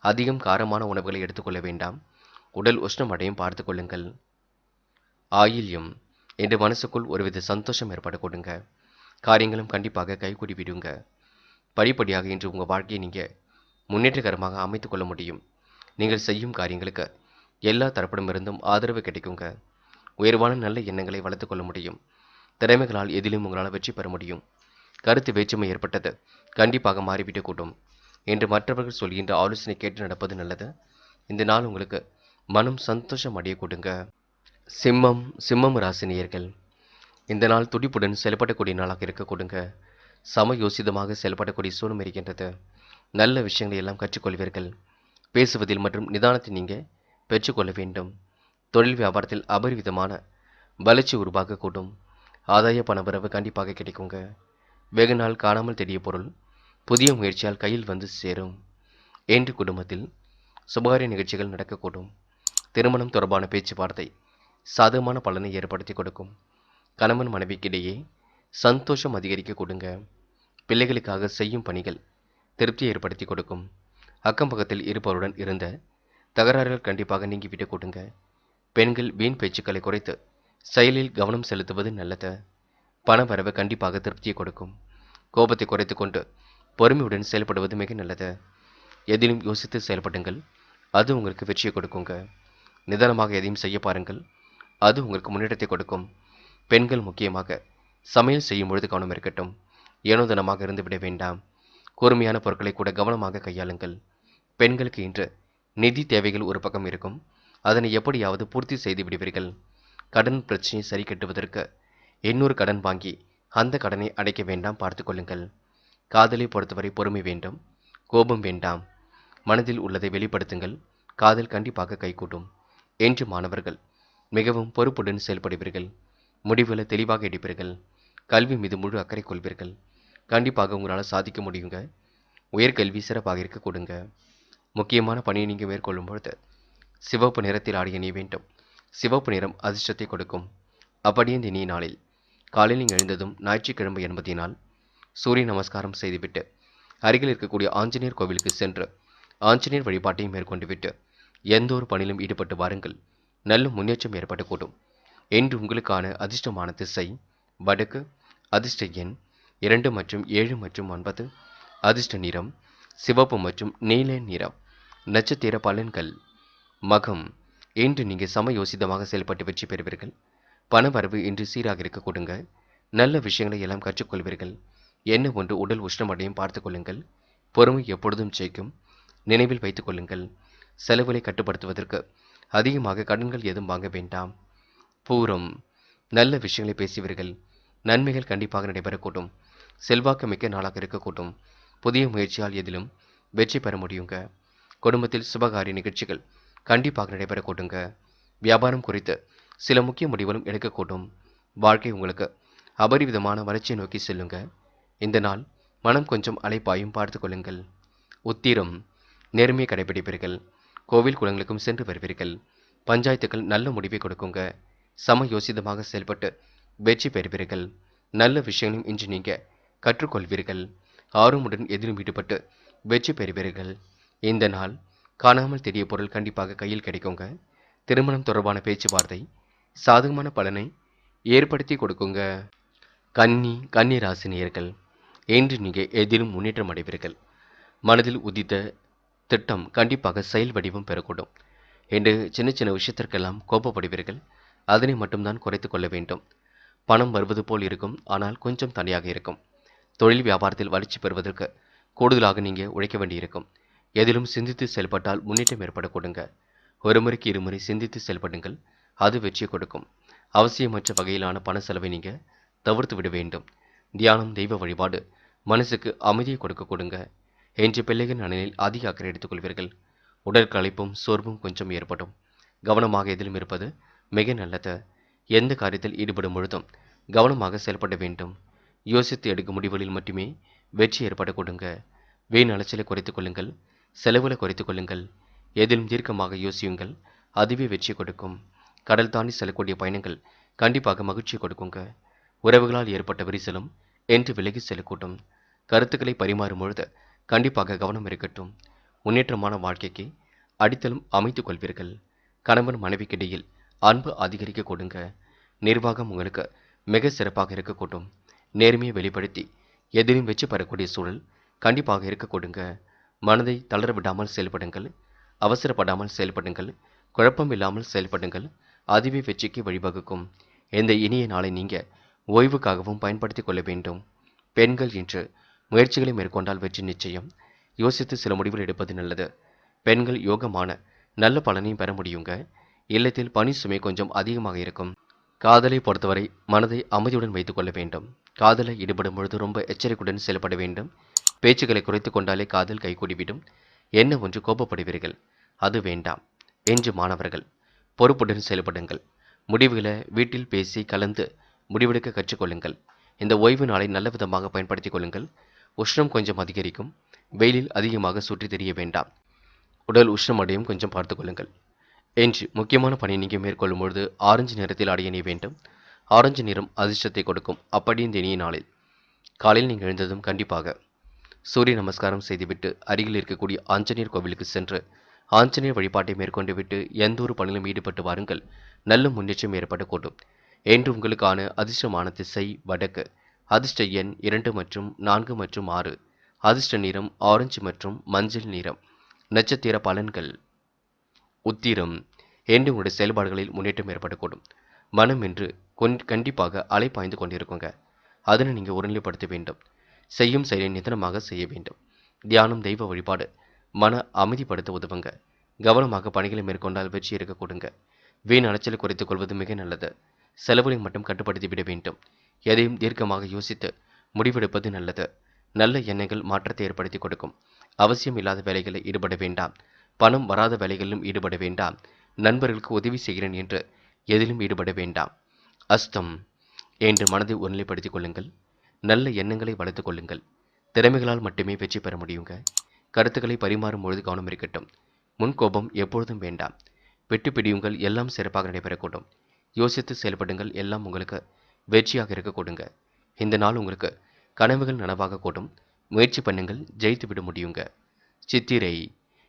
[SPEAKER 1] அதிகம் காரமான உணவுகளை எடுத்துக்கொள்ள வேண்டாம். உடல் உஷ்ணம் அடையும், பார்த்துக் கொள்ளுங்கள். ஆயில்யம். என்று மனசுக்குள் ஒருவித சந்தோஷம் ஏற்பட கொடுங்க. காரியங்களும் கண்டிப்பாக கைகூடி விடுங்க. படிப்படியாக இன்று உங்கள் வாழ்க்கையை நீங்கள் முன்னேற்றகரமாக அமைத்துக் கொள்ள முடியும். நீங்கள் செய்யும் காரியங்களுக்கு எல்லா தரப்பிடமிருந்தும் ஆதரவு கிடைக்குங்க. உயர்வான நல்ல எண்ணங்களை வளர்த்துக் கொள்ள முடியும். திறமைகளால் எதிலும் உங்களால் வெற்றி பெற முடியும். கருத்து வேற்றுமை ஏற்பட்டது கண்டிப்பாக மாறிவிடக் கூடும். என்று மற்றவர்கள் சொல்கின்ற ஆலோசனை கேட்டு நடப்பது நல்லது. இந்த நாள் உங்களுக்கு மனம் சந்தோஷம் அடைய கொடுங்க. சிம்மம் ராசினியர்கள். இந்த நாள் துடிப்புடன் செயல்படக்கூடிய நாளாக இருக்க கொடுங்க. சமயோசிதமாக செயல்படக்கூடிய சூழ்நிலை இருக்கின்றது. நல்ல விஷயங்களை எல்லாம் கற்றுக்கொள்வீர்கள். பேசுவதில் மற்றும் நிதானத்தை நீங்கள் பெற்றுக்கொள்ள வேண்டும். தொழில் வியாபாரத்தில் அபரிவிதமான வளர்ச்சி உருவாகக்கூடும். ஆதாய பணவரவு கண்டிப்பாக கிடைக்குங்க. வெகு நாள் காணாமல் தேடிய பொருள் புதிய முயற்சியால் கையில் வந்து சேரும். என்று குடும்பத்தில் சுபகாரிய நிகழ்ச்சிகள் நடக்கக்கூடும். திருமணம் தொடர்பான பேச்சுவார்த்தை சாதகமான பலனை ஏற்படுத்தி கொடுக்கும். கணவன் மனைவிக்கிடையே சந்தோஷம் அதிகரிக்க கொடுங்க. பிள்ளைகளுக்காக செய்யும் பணிகள் திருப்தி ஏற்படுத்தி கொடுக்கும். அக்கம் பக்கத்தில் இருப்பவருடன் இருந்த தகராறுகள் கண்டிப்பாக நீங்கிவிட்டு கொடுங்க. பெண்கள் வீண் பேச்சுக்களை குறைத்து செயலில் கவனம் செலுத்துவது நல்லது. பண வரவு கண்டிப்பாக திருப்தியை கொடுக்கும். கோபத்தை குறைத்து கொண்டு பொறுமையுடன் செயல்படுவது மிக நல்லது. எதிலும் யோசித்து செயல்படுங்கள். அது உங்களுக்கு வெற்றியை கொடுக்குங்க. நிதானமாக எதையும் செய்ய பாருங்கள். அது உங்களுக்கு முன்னேற்றத்தை கொடுக்கும். பெண்கள் முக்கியமாக சமையல் செய்யும் பொழுது கவனம் இருக்கட்டும். ஏனோதனமாக இருந்து விட வேண்டாம். கூர்மையான பொருட்களை கூட கவனமாக கையாளுங்கள். பெண்களுக்கு இன்று நிதி தேவைகள் ஒரு பக்கம் இருக்கும். அதனை எப்படியாவது பூர்த்தி செய்து விடுவீர்கள். கடன் பிரச்சனையை சரி கட்டுவதற்கு இன்னொரு கடன் வாங்கி அந்த கடனை அடைக்க வேண்டாம், பார்த்து கொள்ளுங்கள். காதலை பொறுத்தவரை பொறுமை வேண்டும், கோபம் வேண்டாம். மனதில் உள்ளதை வெளிப்படுத்துங்கள். காதல் கண்டிப்பாக கைகூட்டும். என்று மாணவர்கள் மிகவும் பொறுப்புடன் செயல்படுவீர்கள். முடிவுகளை தெளிவாக எடுப்பீர்கள். கல்வி மீது முழு அக்கறை கொள்வீர்கள். கண்டிப்பாக உங்களால் சாதிக்க முடியுங்க. உயர்கல்வி சிறப்பாக இருக்க கொடுங்க. முக்கியமான பணியை நீங்கள் மேற்கொள்ளும் பொழுது சிவப்பு நிறத்தில் ஆடை அணிய வேண்டும். சிவப்பு நிறம் அதிர்ஷ்டத்தை கொடுக்கும். அப்படியே இந்த இனிய நாளில் காலையில் நீங்கள் எழுந்ததும் ஞாயிற்றுக்கிழமை என்பதினால் சூரிய நமஸ்காரம் செய்துவிட்டு அருகில் இருக்கக்கூடிய ஆஞ்சநேயர் கோவிலுக்கு சென்று ஆஞ்சநேயர் வழிபாட்டையும் மேற்கொண்டு விட்டு எந்த ஒரு பணியிலும் ஈடுபட்டு வாருங்கள். நல்ல முன்னேற்றம் ஏற்படக்கூடும். என்று உங்களுக்கான அதிர்ஷ்டமான திசை வடக்கு. அதிர்ஷ்ட எண் 2 மற்றும் 7 மற்றும் 9. அதிர்ஷ்ட நிறம் சிவப்பு மற்றும் நீல நிறம். நட்சத்திர பலன்கள். மகம். இன்று நீங்கள் சமயோசிதமாக செயல்பட்டு வெற்றி பெறுவீர்கள். பணவரவு இன்று சீராக இருக்க கொடுங்க. நல்ல விஷயங்களை எல்லாம் கற்றுக்கொள்வீர்கள். என்ன ஒன்று உடல் உஷ்ணமடையும் பார்த்துக் கொள்ளுங்கள். பொறுமை எப்பொழுதும் ஜெயிக்கும். நினைவில் வைத்துக் கொள்ளுங்கள். செலவுகளை கட்டுப்படுத்துவதற்கு அதிகமாக கடன்கள் எதுவும் வாங்க வேண்டாம். பூரம். நல்ல விஷயங்களை பேசுவீர்கள். நன்மைகள் கண்டிப்பாக நடைபெறக்கூடும். செல்வாக்கு மிக்க நாளாக இருக்கக்கூடும். புதிய முயற்சியால் எதிலும் வெற்றி பெற முடியுங்க. குடும்பத்தில் சுபகாரிய நிகழ்ச்சிகள் கண்டிப்பாக நடைபெறக்கூடுங்க. வியாபாரம் குறித்து சில முக்கிய முடிவுகளும் எடுக்கக்கூடும். வாழ்க்கை உங்களுக்கு அபரிவிதமான வளர்ச்சியை நோக்கி செல்லுங்க. இந்த நாள் மனம் கொஞ்சம் அலைப்பாயும் பார்த்து கொள்ளுங்கள். உத்திரம். நேர்மையை கடைபிடிப்பீர்கள். கோவில் குளங்களுக்கும் சென்று வருவீர்கள். பஞ்சாயத்துக்கள் நல்ல முடிவை கொடுக்குங்க. சமயோசிதமாக செயல்பட்டு வெற்றி பெறுவீர்கள். நல்ல விஷயங்களும் இன்று நீங்க கற்றுக்கொள்வீர்கள். ஆர்வமுடன் எதிலும் ஈடுபட்டு வெற்றி பெறுவீர்கள். இந்த நாள் காணாமல் தெரிய பொருள் கண்டிப்பாக கையில் கிடைக்குங்க. திருமணம் தொடர்பான பேச்சுவார்த்தை சாதகமான பலனை ஏற்படுத்தி கொடுக்குங்க. கன்னி ராசி நேயர்கள், இன்று நீங்க எதிலும் முன்னேற்றம் அடைவீர்கள். மனதில் உதித்த திட்டம் கண்டிப்பாக செயல் வடிவம் பெறக்கூடும். என்று சின்ன சின்ன விஷயத்திற்கெல்லாம் கோபப்படுவீர்கள். அதனை மட்டும்தான் குறைத்து கொள்ள வேண்டும். பணம் வருவது போல் இருக்கும், ஆனால் கொஞ்சம் தனியாக இருக்கும். தொழில் வியாபாரத்தில் வளர்ச்சி பெறுவதற்கு கூடுதலாக நீங்க உழைக்க வேண்டியிருக்கும். எதிலும் சிந்தித்து செயல்பட்டால் முன்னேற்றம் ஏற்பட கொடுங்க. ஒரு முறைக்கு இருமுறை சிந்தித்து செயல்படுங்கள். அது வெற்றியை கொடுக்கும். அவசியமற்ற வகையிலான பண செலவை நீங்க தவிர்த்து விட வேண்டும். தியானம், தெய்வ வழிபாடு மனசுக்கு அமைதியை கொடுக்க கொடுங்க. என்று பிள்ளைகள் நலனில் அதிக அக்கறை எடுத்துக்கொள்வீர்கள். உடல் களைப்பும் சோர்வும் கொஞ்சம் ஏற்படும். கவனமாக எதிலும் இருப்பது மிக நல்லது. எந்த காரியத்தில் ஈடுபடும் பொழுதும் கவனமாக செயல்பட வேண்டும். யோசித்து எடுக்கும் முடிவுகளில் மட்டுமே வெற்றி ஏற்பட கொடுங்க. வீண் அலைச்சலை குறைத்துக் கொள்ளுங்கள். செலவுகளை குறைத்துக் கொள்ளுங்கள். எதிலும் தீர்க்கமாக யோசியுங்கள். அதுவே வெற்றி கொடுக்கும். கடல் தாண்டி செல்லக்கூடிய பயணங்கள் கண்டிப்பாக மகிழ்ச்சியை கொடுக்குங்க. உறவுகளால் ஏற்பட்ட விரிசலும் என்று விலகி செல்லக்கூடும். கருத்துக்களை பரிமாறும் பொழுது கண்டிப்பாக கவனம் இருக்கட்டும். முன்னேற்றமான வாழ்க்கைக்கு அடித்தளம் அமைத்துக் கொள்வீர்கள். கணவன் மனைவிக்கிடையில் அன்பு அதிகரிக்க கொடுங்க. நிர்வாகம் உங்களுக்கு மிக சிறப்பாக இருக்கக்கூடும். நேர்மையை வெளிப்படுத்தி எதிலும் வெற்றி பெறக்கூடிய சூழல் கண்டிப்பாக இருக்க கொடுங்க. மனதை தளர விடாமல் செயல்படுங்கள். அவசரப்படாமல் செயல்படுங்கள். குழப்பம் இல்லாமல் செயல்படுங்கள். அதுவே வெற்றிக்கு வழிவகுக்கும். இந்த இனிய நாளை நீங்க ஓய்வுக்காகவும் பயன்படுத்திக் கொள்ள வேண்டும். பெண்கள் இன்று முயற்சிகளை மேற்கொண்டால் வெற்றி நிச்சயம். யோசித்து சில முடிவுகள் எடுப்பது நல்லது. பெண்கள் யோகமான நல்ல பலனையும் பெற முடியுங்க. இல்லத்தில் பணி சுமை கொஞ்சம் அதிகமாக இருக்கும். காதலை பொறுத்தவரை மனதை அமைதியுடன் வைத்துக் கொள்ள வேண்டும். காதலை ஈடுபடும் பொழுது ரொம்ப எச்சரிக்கையுடன் செயல்பட வேண்டும். பேச்சுக்களை குறைத்து கொண்டாலே காதல் கைகூடிவிடும். என்ன ஒன்று கோபப்படுவீர்கள், அது வேண்டாம். என்று மாணவர்கள் பொறுப்புடன் செயல்படுங்கள். முடிவுகளை வீட்டில் பேசி கலந்து முடிவெடுக்க கற்றுக்கொள்ளுங்கள். இந்த ஓய்வு நாளை நல்ல விதமாக பயன்படுத்திக் கொள்ளுங்கள். உஷ்ணம் கொஞ்சம் அதிகரிக்கும். வெயிலில் அதிகமாக சுற்றி தெரிய வேண்டாம். உடல் உஷ்ணம் அடையும், கொஞ்சம் பார்த்துக் கொள்ளுங்கள். என்று முக்கியமான பணியை நீங்கள் மேற்கொள்ளும் பொழுது ஆரஞ்சு நிறத்தில் ஆடை அணிய வேண்டும். ஆரஞ்சு நிறம் அதிர்ஷ்டத்தை கொடுக்கும். அப்படி இந்த இனிய நாளில் காலையில் நீங்கள் எழுந்ததும் கண்டிப்பாக சூரிய நமஸ்காரம் செய்துவிட்டு அருகில் இருக்கக்கூடிய ஆஞ்சநேயர் கோவிலுக்கு சென்று ஆஞ்சநேயர் வழிபாட்டை மேற்கொண்டு விட்டு எந்த ஒரு பணியிலும் ஈடுபட்டு வாருங்கள். நல்ல முன்னேற்றம் ஏற்படக்கூடும். என்று உங்களுக்கான அதிர்ஷ்டமான திசை வடக்கு. அதிர்ஷ்ட எண் 2 மற்றும் 4 மற்றும் 6. அதிர்ஷ்ட நிறம் ஆரஞ்சு மற்றும் மஞ்சள் நிறம். நட்சத்திர பலன்கள். உத்திரம். என்று உங்களுடைய செயல்பாடுகளில் முன்னேற்றம் ஏற்படக்கூடும். மனம் என்று கண்டிப்பாக அலைப்பாய்ந்து கொண்டிருக்குங்க. அதனை நீங்கள் ஒருநிலைப்படுத்த வேண்டும். செய்யும் செயலை நிதானமாக செய்ய வேண்டும். தியானம், தெய்வ வழிபாடு மன அமைதிப்படுத்த உதவுங்க. கவனமாக பணிகளை மேற்கொண்டால் வெற்றி இருக்க கொடுங்க. வீண் அலைச்சலை குறைத்துக் கொள்வது மிக நல்லது. செலவுகளை மட்டும் கட்டுப்படுத்தி விட வேண்டும். எதையும் தீர்க்கமாக யோசித்து முடிவெடுப்பது நல்லது. நல்ல எண்ணங்கள் மாற்றத்தை ஏற்படுத்தி கொடுக்கும். அவசியம் இல்லாத வேலைகளில் ஈடுபட வேண்டாம். பணம் வராத வேலைகளிலும் ஈடுபட வேண்டாம். நண்பர்களுக்கு உதவி செய்கிறேன் என்று எதிலும் ஈடுபட வேண்டாம். அஸ்தம். என்று மனதை ஒருநிலைப்படுத்திக் கொள்ளுங்கள். நல்ல எண்ணங்களை வளர்த்துக் கொள்ளுங்கள். திறமைகளால் மட்டுமே வெற்றி பெற முடியுங்க. கருத்துக்களை பரிமாறும் பொழுது கவனம் இருக்கட்டும். முன்கோபம் எப்பொழுதும் வேண்டாம். விட்டு பிடியுங்கள், எல்லாம் சிறப்பாக நடைபெறக்கூடும். யோசித்து செயல்படுங்கள், எல்லாம் உங்களுக்கு வெற்றியாக இருக்க கொடுங்க. இந்த நாள் உங்களுக்கு கனவுகள் நனவாக கூடும். முயற்சி பண்ணுங்கள், ஜெயித்து விட முடியுங்க. சித்திரை.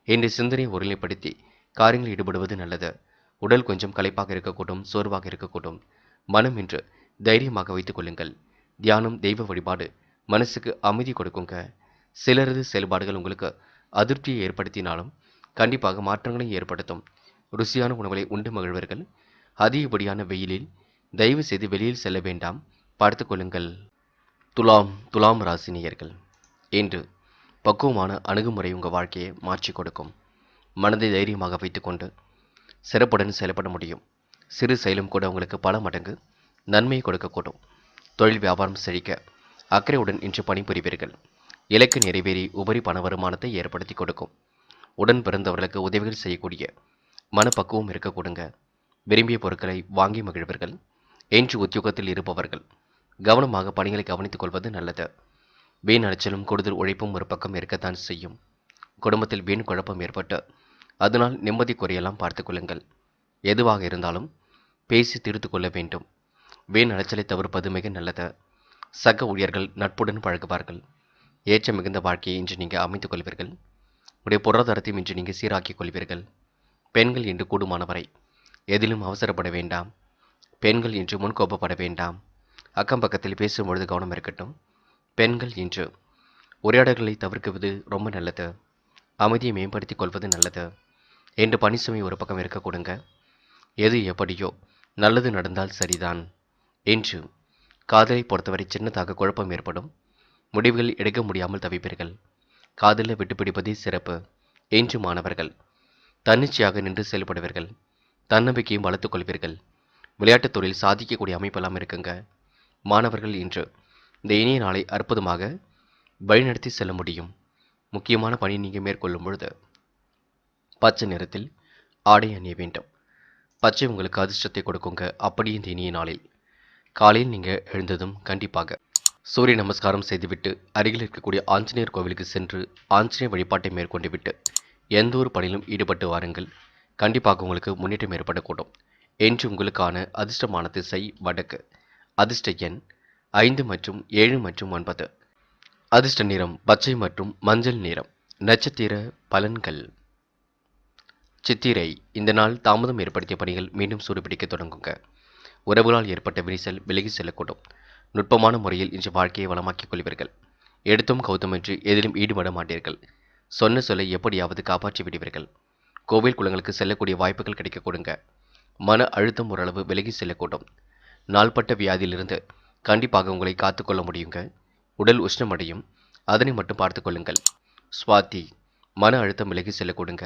[SPEAKER 1] இன்று சிந்தனையை ஒருநிலைப்படுத்தி காரியங்களில் ஈடுபடுவது நல்லது. உடல் கொஞ்சம் களைப்பாக இருக்கக்கூடும், சோர்வாக இருக்கக்கூடும். மனம் இன்று தைரியமாக வைத்துக் கொள்ளுங்கள். தியானம், தெய்வ வழிபாடு மனசுக்கு அமைதி கொடுக்குங்க. சிலரது செயல்பாடுகள் உங்களுக்கு அதிருப்தியை ஏற்படுத்தினாலும் கண்டிப்பாக மாற்றங்களை ஏற்படுத்தும். ருசியான உணவுகளை உண்டு மகிழ்வர்கள். அதிகப்படியான வெயிலில் தயவு செய்து வெளியில் செல்ல வேண்டாம், பார்த்துக் கொள்ளுங்கள். துலாம் ராசினியர்கள். இன்று பக்குவமான அணுகுமுறை உங்கள் வாழ்க்கையை மாற்றிக் கொடுக்கும். மனதை தைரியமாக வைத்துக்கொண்டு சிறப்புடன் செயல்பட முடியும். சிறு செயலும் கூட உங்களுக்கு பல மடங்கு நன்மையை கொடுக்கக்கூடும். தொழில் வியாபாரம் செழிக்க அக்கறையுடன் இன்று பணிபுரிவீர்கள். இலக்கு நிறைவேறி உபரி பண வருமானத்தை ஏற்படுத்தி கொடுக்கும். உடன் பிறந்தவர்களுக்கு உதவிகள் செய்யக்கூடிய மனப்பக்குவம் இருக்க கொடுங்க. விரும்பிய பொருட்களை வாங்கி மகிழ்வர்கள். இன்று உத்தியோகத்தில் இருப்பவர்கள் கவனமாக பணிகளை கவனித்துக் கொள்வது நல்லது. வீண் அலைச்சலும் கூடுதல் உழைப்பும் ஒரு பக்கம் இருக்கத்தான் செய்யும். குடும்பத்தில் வீண் குழப்பம் ஏற்பட்டு அதனால் நிம்மதி குறையெல்லாம் பார்த்துக் கொள்ளுங்கள். எதுவாக இருந்தாலும் பேசி தீர்த்து கொள்ள வேண்டும். வீண் அலைச்சலை தவிர்ப்பது மிக நல்லது. சக ஊழியர்கள் நட்புடன் பழகுவார்கள். ஏற்ற மிகுந்த வாழ்க்கையை இன்று நீங்கள் அமைத்துக் கொள்வீர்கள். உடைய பொருளாதாரத்தையும் இன்று நீங்கள் சீராக்கிக் கொள்வீர்கள். பெண்கள் இன்று கூடுமானவரை எதிலும் அவசரப்பட வேண்டாம். பெண்கள் இன்று முன்கோபப்பட வேண்டாம். அக்கம் பக்கத்தில் பேசும்பொழுது கவனம் இருக்கட்டும். பெண்கள் இன்று உரையாடல்களை தவிர்க்குவது ரொம்ப நல்லது. அமைதியை மேம்படுத்திக் கொள்வது நல்லது. என்று பணிசுமை ஒரு பக்கம் இருக்க கொடுங்க. எது எப்படியோ நல்லது நடந்தால் சரிதான். என்று காதலை பொறுத்தவரை சின்னதாக குழப்பம் ஏற்படும். முடிவுகள் எடுக்க முடியாமல் தவிப்பீர்கள். காதலை விட்டுப்பிடிப்பதே சிறப்பு. என்று மாணவர்கள் தன்னிச்சையாக நின்று செயல்படுவீர்கள். தன்னம்பிக்கையும் வளர்த்துக் கொள்வீர்கள். விளையாட்டுத் துறையில் சாதிக்கக்கூடிய அமைப்பெல்லாம் இருக்குங்க. மாணவர்கள் இன்று இந்த இனிய நாளை அற்புதமாக வழிநடத்தி செல்ல முடியும். முக்கியமான பணி நீங்கள் மேற்கொள்ளும் பொழுது பச்சை நிறத்தில் ஆடை அணிய வேண்டும். பச்சை உங்களுக்கு அதிர்ஷ்டத்தை கொடுக்குங்க. அப்படி இந்த இனிய நாளில் காலையில் நீங்கள் எழுந்ததும் கண்டிப்பாக சூரிய நமஸ்காரம் செய்துவிட்டு அருகில் இருக்கக்கூடிய ஆஞ்சநேயர் கோவிலுக்கு சென்று ஆஞ்சநேயர் வழிபாட்டை மேற்கொண்டு விட்டு எந்த ஒரு பணியிலும் ஈடுபட்டு வாருங்கள். கண்டிப்பாக உங்களுக்கு முன்னேற்றம் ஏற்படக்கூடும். என்று உங்களுக்கான அதிர்ஷ்டமான திசை வடக்கு. அதிர்ஷ்ட எண் 5 மற்றும் 7 மற்றும் 9. அதிர்ஷ்ட நிறம் பச்சை மற்றும் மஞ்சள் நிறம். நட்சத்திர பலன்கள். சித்திரை. இந்த நாள் தாமதம் ஏற்படுத்திய பணிகள் மீண்டும் சூடுபிடிக்க தொடங்குங்க. உறவுகளால் ஏற்பட்ட விரிசல் விலகி செல்லக்கூடும். நுட்பமான முறையில் இன்று வாழ்க்கையை வளமாக்கிக் கொள்வீர்கள். எடுத்தும் கௌதமின்றி எதிலும் ஈடுபட மாட்டீர்கள். சொன்ன சொல்லை எப்படியாவது காப்பாற்றி விடுவீர்கள். கோவில் குளங்களுக்கு செல்லக்கூடிய வாய்ப்புகள் கிடைக்க கொடுங்க. மன அழுத்தம் ஓரளவு விலகி செல்லக்கூடும். நாள்பட்ட வியாதியிலிருந்து கண்டிப்பாக உங்களை காத்துக்கொள்ள முடியுங்க. உடல் உஷ்ணமடையும், அதனை மட்டும் பார்த்துக் கொள்ளுங்கள். சுவாதி. மன அழுத்தம் விலகி செல்லக்கூடுங்க.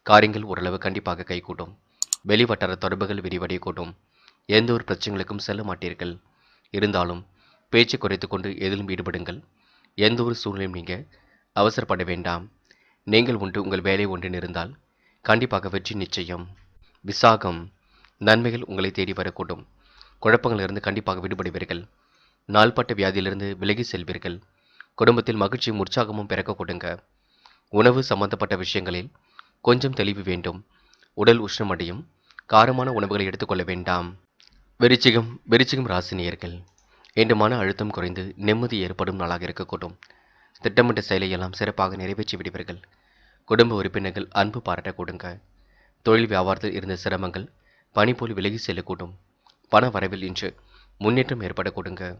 [SPEAKER 1] காரியங்கள் ஓரளவு கண்டிப்பாக கைகூடும். வெளிவட்டார தொடர்புகள் விரிவடையக்கூடும். எந்த ஒரு பிரச்சனைகளுக்கும் செல்ல மாட்டீர்கள். இருந்தாலும் பேச்சு குறைத்து கொண்டு எதிலும் ஈடுபடுங்கள். எந்த ஒரு சூழ்நிலையும் நீங்கள் அவசரப்பட வேண்டாம். நீங்கள் ஒன்று உங்கள் வேலை ஒன்றின் இருந்தால் கண்டிப்பாக வெற்றி நிச்சயம். விசாகம். நன்மைகள் உங்களை தேடி வரக்கூடும். குழப்பங்களிலிருந்து கண்டிப்பாக விடுபடுவீர்கள். நாள்பட்ட வியாதியிலிருந்து விலகி செல்வீர்கள். குடும்பத்தில் மகிழ்ச்சியும் உற்சாகமும் பிறக்க கொடுங்க. உணவு சம்பந்தப்பட்ட விஷயங்களில் கொஞ்சம் தெளிவு வேண்டும். உடல் உஷ்ணமடையும். காரமான உணவுகளை எடுத்துக்கொள்ள வேண்டாம். விருச்சிகம் ராசினியர்கள் இன்று மன அழுத்தம் குறைந்து நிம்மதி ஏற்படும் நாளாக இருக்கக்கூடும். திட்டமிட்ட செயலை எல்லாம் சிறப்பாக நிறைவேற்றி விடுவீர்கள். குடும்ப உறுப்பினர்கள் அன்பு பாராட்ட கொடுங்க. தொழில் வியாபாரத்தில் இருந்த சிரமங்கள் பனி போல் விலகி செல்லக்கூடும். பண வரவில் இன்று முன்னேற்றம் ஏற்பட கொடுங்க.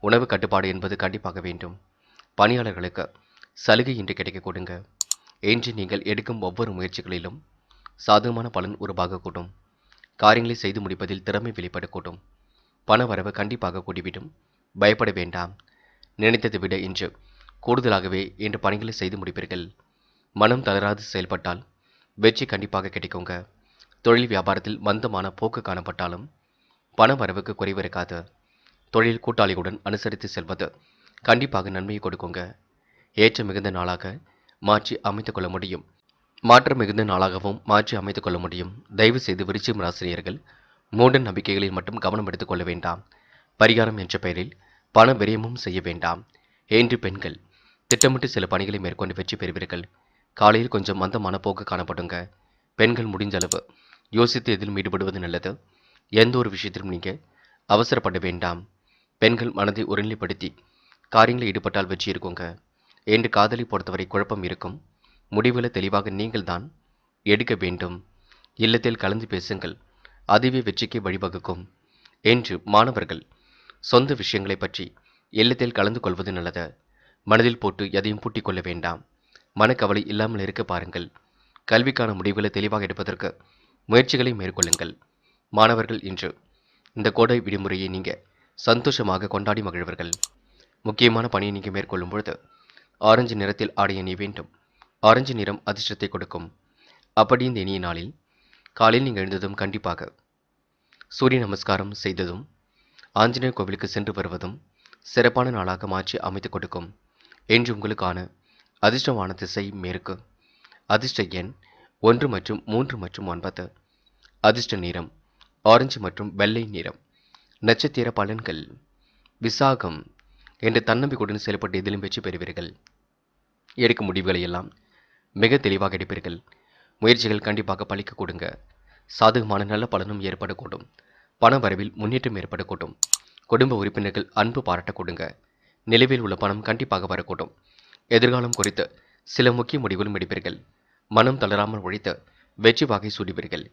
[SPEAKER 1] உணவு கட்டுப்பாடு என்பது கண்டிப்பாக வேண்டும். பணியாளர்களுக்கு சலுகை இன்று கிடைக்க கொடுங்க. இன்று நீங்கள் எடுக்கும் ஒவ்வொரு முயற்சிகளிலும் சாதகமான பலன் உருவாகக்கூடும். காரியங்களை செய்து முடிப்பதில் திறமை வெளிப்படக்கூடும். பண வரவு கண்டிப்பாக கூடிவிடும். பயப்பட வேண்டாம். நினைத்ததை விட இன்று கூடுதலாகவே இன்று பணிகளை செய்து முடிப்பீர்கள். மனம் தளராது செயல்பட்டால் வெற்றி கண்டிப்பாக கிடைக்குங்க. தொழில் வியாபாரத்தில் மந்தமான போக்கு காணப்பட்டாலும் பண வரவுக்கு குறைவு இருக்காது. தொழில் கூட்டாளிகளுடன் அனுசரித்து செல்வது கண்டிப்பாக நன்மையை கொடுக்குங்க. ஏற்ற மிகுந்த நாளாக மாற்றி அமைத்துக் கொள்ள முடியும். மாற்றம் மிகுந்த நாளாகவும் மாற்றி அமைத்துக் கொள்ள முடியும். தயவு செய்து விருச்சிகம் ராசினியர்கள் மூட நம்பிக்கைகளில் மட்டும் கவனம் எடுத்துக் கொள்ள வேண்டாம். பரிகாரம் என்ற பெயரில் பண விரயமும் செய்ய வேண்டாம். இன்று பெண்கள் திட்டமிட்டு சில பணிகளை மேற்கொண்டு வெற்றி பெறுவீர்கள். காலையில் கொஞ்சம் மந்தமான போக்கு காணப்படுங்க. பெண்கள் முடிஞ்ச அளவு யோசித்து எதிலும் ஈடுபடுவது நல்லது. எந்த ஒரு விஷயத்திலும் நீங்கள் அவசரப்பட வேண்டாம். பெண்கள் மனதை ஒருநிலைப்படுத்தி காரியங்களில் ஈடுபட்டால் வெற்றி இருக்குங்க. என்று காதலை பொறுத்தவரை குழப்பம் இருக்கும். முடிவுகளை தெளிவாக நீங்கள் தான் எடுக்க வேண்டும். இல்லத்தில் கலந்து பேசுங்கள். அதுவே வெற்றிக்கு வழிவகுக்கும். என்று மாணவர்கள் சொந்த விஷயங்களை பற்றி இல்லத்தில் கலந்து கொள்வது நல்லது. மனதில் போட்டு எதையும் பூட்டிக் கொள்ள வேண்டாம். மனக்கவலை இல்லாமல் இருக்க பாருங்கள். கல்விக்கான முடிவுகளை தெளிவாக எடுப்பதற்கு முயற்சிகளை மேற்கொள்ளுங்கள். மாணவர்கள் இன்று இந்த கோடை விடுமுறையை நீங்கள் சந்தோஷமாக கொண்டாடி மகிழ்வர்கள். முக்கியமான பணியை நீங்கள் மேற்கொள்ளும் பொழுது ஆரஞ்சு நிறத்தில் ஆடை அணிய வேண்டும். ஆரஞ்சு நிறம் அதிர்ஷ்டத்தை கொடுக்கும். அப்படி இந்த இனிய நாளில் காலையில் நீங்கள் எழுந்ததும் கண்டிப்பாக சூரிய நமஸ்காரம் செய்ததும் ஆஞ்சநேயர் கோவிலுக்கு சென்று வருவதும் சிறப்பான நாளாக மாற்றி அமைத்துக் கொடுக்கும். என்று உங்களுக்கான அதிர்ஷ்டமான திசை மேற்கு. அதிர்ஷ்ட எண் 1 மற்றும் 3 மற்றும் 9. அதிர்ஷ்ட நிறம் ஆரஞ்சு மற்றும் வெள்ளை நிறம். நட்சத்திர பலன்கள். விசாகம் என்று தன்னம்பிக்கையுடன் செயல்பட்டு எதிலும் வெற்றி பெறுவீர்கள். எடுக்கும் முடிவுகளை எல்லாம் மிக தெளிவாக எடுப்பீர்கள். முயற்சிகள் கண்டிப்பாக பலிக்க கொடுங்க. சாதகமான நல்ல பலனும் ஏற்படக்கூடும். பண வரவில் முன்னேற்றம் ஏற்படக்கூடும். குடும்ப உறுப்பினர்கள் அன்பு பாராட்ட கொடுங்க. நிலுவையில் உள்ள பணம் கண்டிப்பாக வரக்கூடும். எதிர்காலம் குறித்து சில முக்கிய முடிவுகளும் எடுப்பீர்கள். மனம் தளராமல் உழைத்து வெற்றி வாகை சூடுவீர்கள்.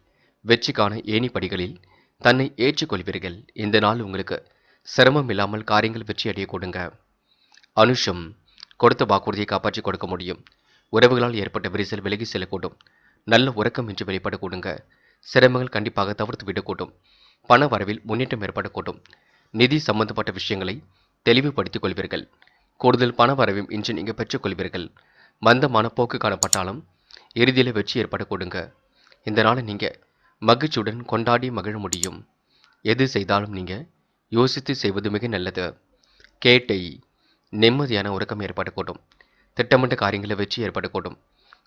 [SPEAKER 1] வெற்றிக்கான ஏணிப்படிகளில் தன்னை ஏற்றுக்கொள்வீர்கள். இந்த நாள் உங்களுக்கு சிரமம் இல்லாமல் காரியங்கள் வெற்றி அடைய கொடுங்க. அனுஷம் கொடுத்த வாக்குறுதியை காப்பாற்றி கொடுக்க முடியும். உறவுகளால் ஏற்பட்ட விரிசல் விலகி செல்லக்கூடும். நல்ல உறக்கம் என்று வெளிப்பட கொடுங்க. சிரமங்கள் கண்டிப்பாக தவிர்த்து விடக்கூடும். பண வரவில் முன்னேற்றம் ஏற்படக்கூடும். நிதி சம்பந்தப்பட்ட விஷயங்களை தெளிவுபடுத்திக் கொள்வீர்கள். கூடுதல் பண வரவையும் இன்று நீங்கள் பெற்றுக்கொள்வீர்கள். மந்தமான போக்கு காணப்பட்டாலும் இறுதியில் வெற்றி ஏற்பட கொடுங்க. இந்த நாளை நீங்கள் மகிழ்ச்சியுடன் கொண்டாடி மகிழ முடியும். எது செய்தாலும் நீங்கள் யோசித்து செய்வது மிக நல்லது. கேட்டை நிம்மதியான உறக்கம் ஏற்படக்கூடும். திட்டமிட்ட காரியங்களில் வெற்றி ஏற்படக்கூடும்.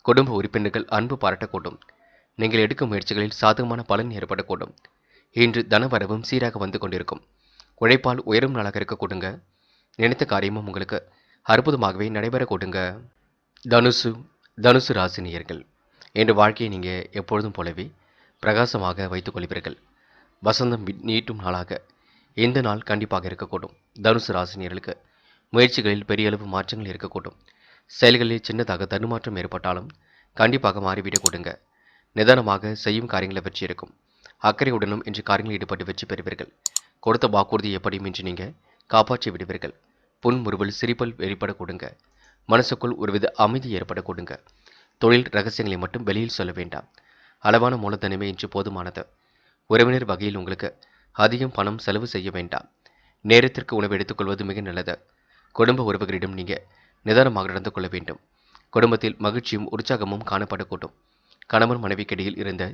[SPEAKER 1] குடும்ப உறுப்பினர்கள் அன்பு பாராட்டக்கூடும். நீங்கள் எடுக்கும் முயற்சிகளில் சாதகமான பலன் ஏற்படக்கூடும். இன்று தனவரவும் சீராக வந்து கொண்டிருக்கும். உழைப்பால் உயரும் நாளாக இருக்க கொடுங்க. நினைத்த காரியமும் உங்களுக்கு அற்புதமாகவே நடைபெற கொடுங்க. தனுசு ராசினியர்கள் இன்று வாழ்க்கையை நீங்கள் எப்பொழுதும் போலவே பிரகாசமாக வைத்துக் கொள்வீர்கள். வசந்தம் நீட்டும் நாளாக இந்த நாள் கண்டிப்பாக இருக்கக்கூடும். தனுசு ராசினியர்களுக்கு முயற்சிகளில் பெரிய அளவு மாற்றங்கள் இருக்கக்கூடும். செயல்களில் சின்னதாக தடுமாற்றம் ஏற்பட்டாலும் கண்டிப்பாக மாறிவிடக் கொடுங்க. நிதானமாக செய்யும் காரியங்களை வெற்றி இருக்கும். அக்கறையுடனும் இன்று காரியங்களில் ஈடுபட்டு வெற்றி பெறுவீர்கள். கொடுத்த வாக்குறுதி எப்படியும் இன்று நீங்கள் காப்பாற்றி விடுவீர்கள். புன்முறுவல் சிரிப்பல் வெளிப்பட கொடுங்க. மனசுக்குள் ஒருவித அமைதி ஏற்பட கொடுங்க. தொழில் ரகசியங்களை மட்டும் வெளியில் சொல்ல வேண்டாம். அளவான மூலதனமே இன்று போதுமானது. உறவினர் வகையில் உங்களுக்கு அதிகம் பணம் செலவு செய்ய வேண்டாம். நேரத்திற்கு உணவு எடுத்துக்கொள்வது மிக நல்லது. குடும்ப உறவுகளிடம் நீங்கள் நிதானமாக நடந்து கொள்ள வேண்டும். குடும்பத்தில் மகிழ்ச்சியும் உற்சாகமும் காணப்படக்கூடும். கணவன் மனைவிக்கிடையில் இருந்த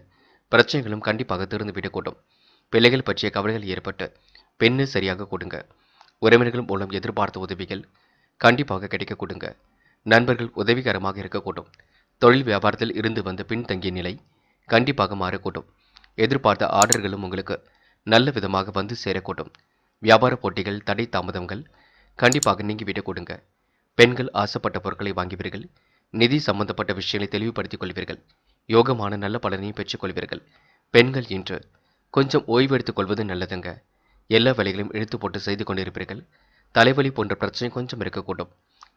[SPEAKER 1] பிரச்சனைகளும் கண்டிப்பாக தீர்ந்துவிடக்கூடும். பிள்ளைகள் பற்றிய கவலைகள் ஏற்பட்டு பெண்ணு சரியாக கொடுங்க. உறவினர்கள் மூலம் எதிர்பார்த்த உதவிகள் கண்டிப்பாக கிடைக்க கொடுங்க. நண்பர்கள் உதவிகரமாக இருக்கக்கூடும். தொழில் வியாபாரத்தில் இருந்து வந்த பின்தங்கிய நிலை கண்டிப்பாக மாறக்கூடும். எதிர்பார்த்த ஆர்டர்களும் உங்களுக்கு நல்ல விதமாக வந்து சேரக்கூடும். வியாபார போட்டிகள் தடை தாமதங்கள் கண்டிப்பாக நீங்கிவிடக் கொடுங்க. பெண்கள் ஆசைப்பட்ட பொருட்களை வாங்குவீர்கள். நிதி சம்பந்தப்பட்ட விஷயங்களை தெளிவுபடுத்திக் கொள்வீர்கள். யோகமான நல்ல பலனையும் பெற்றுக்கொள்வீர்கள். பெண்கள் இன்று கொஞ்சம் ஓய்வு எடுத்துக் கொள்வது நல்லதுங்க. எல்லா வேலைகளையும் இழுத்து போட்டு செய்து கொண்டிருப்பீர்கள். தலைவலி போன்ற பிரச்சனை கொஞ்சம் இருக்கக்கூடும்.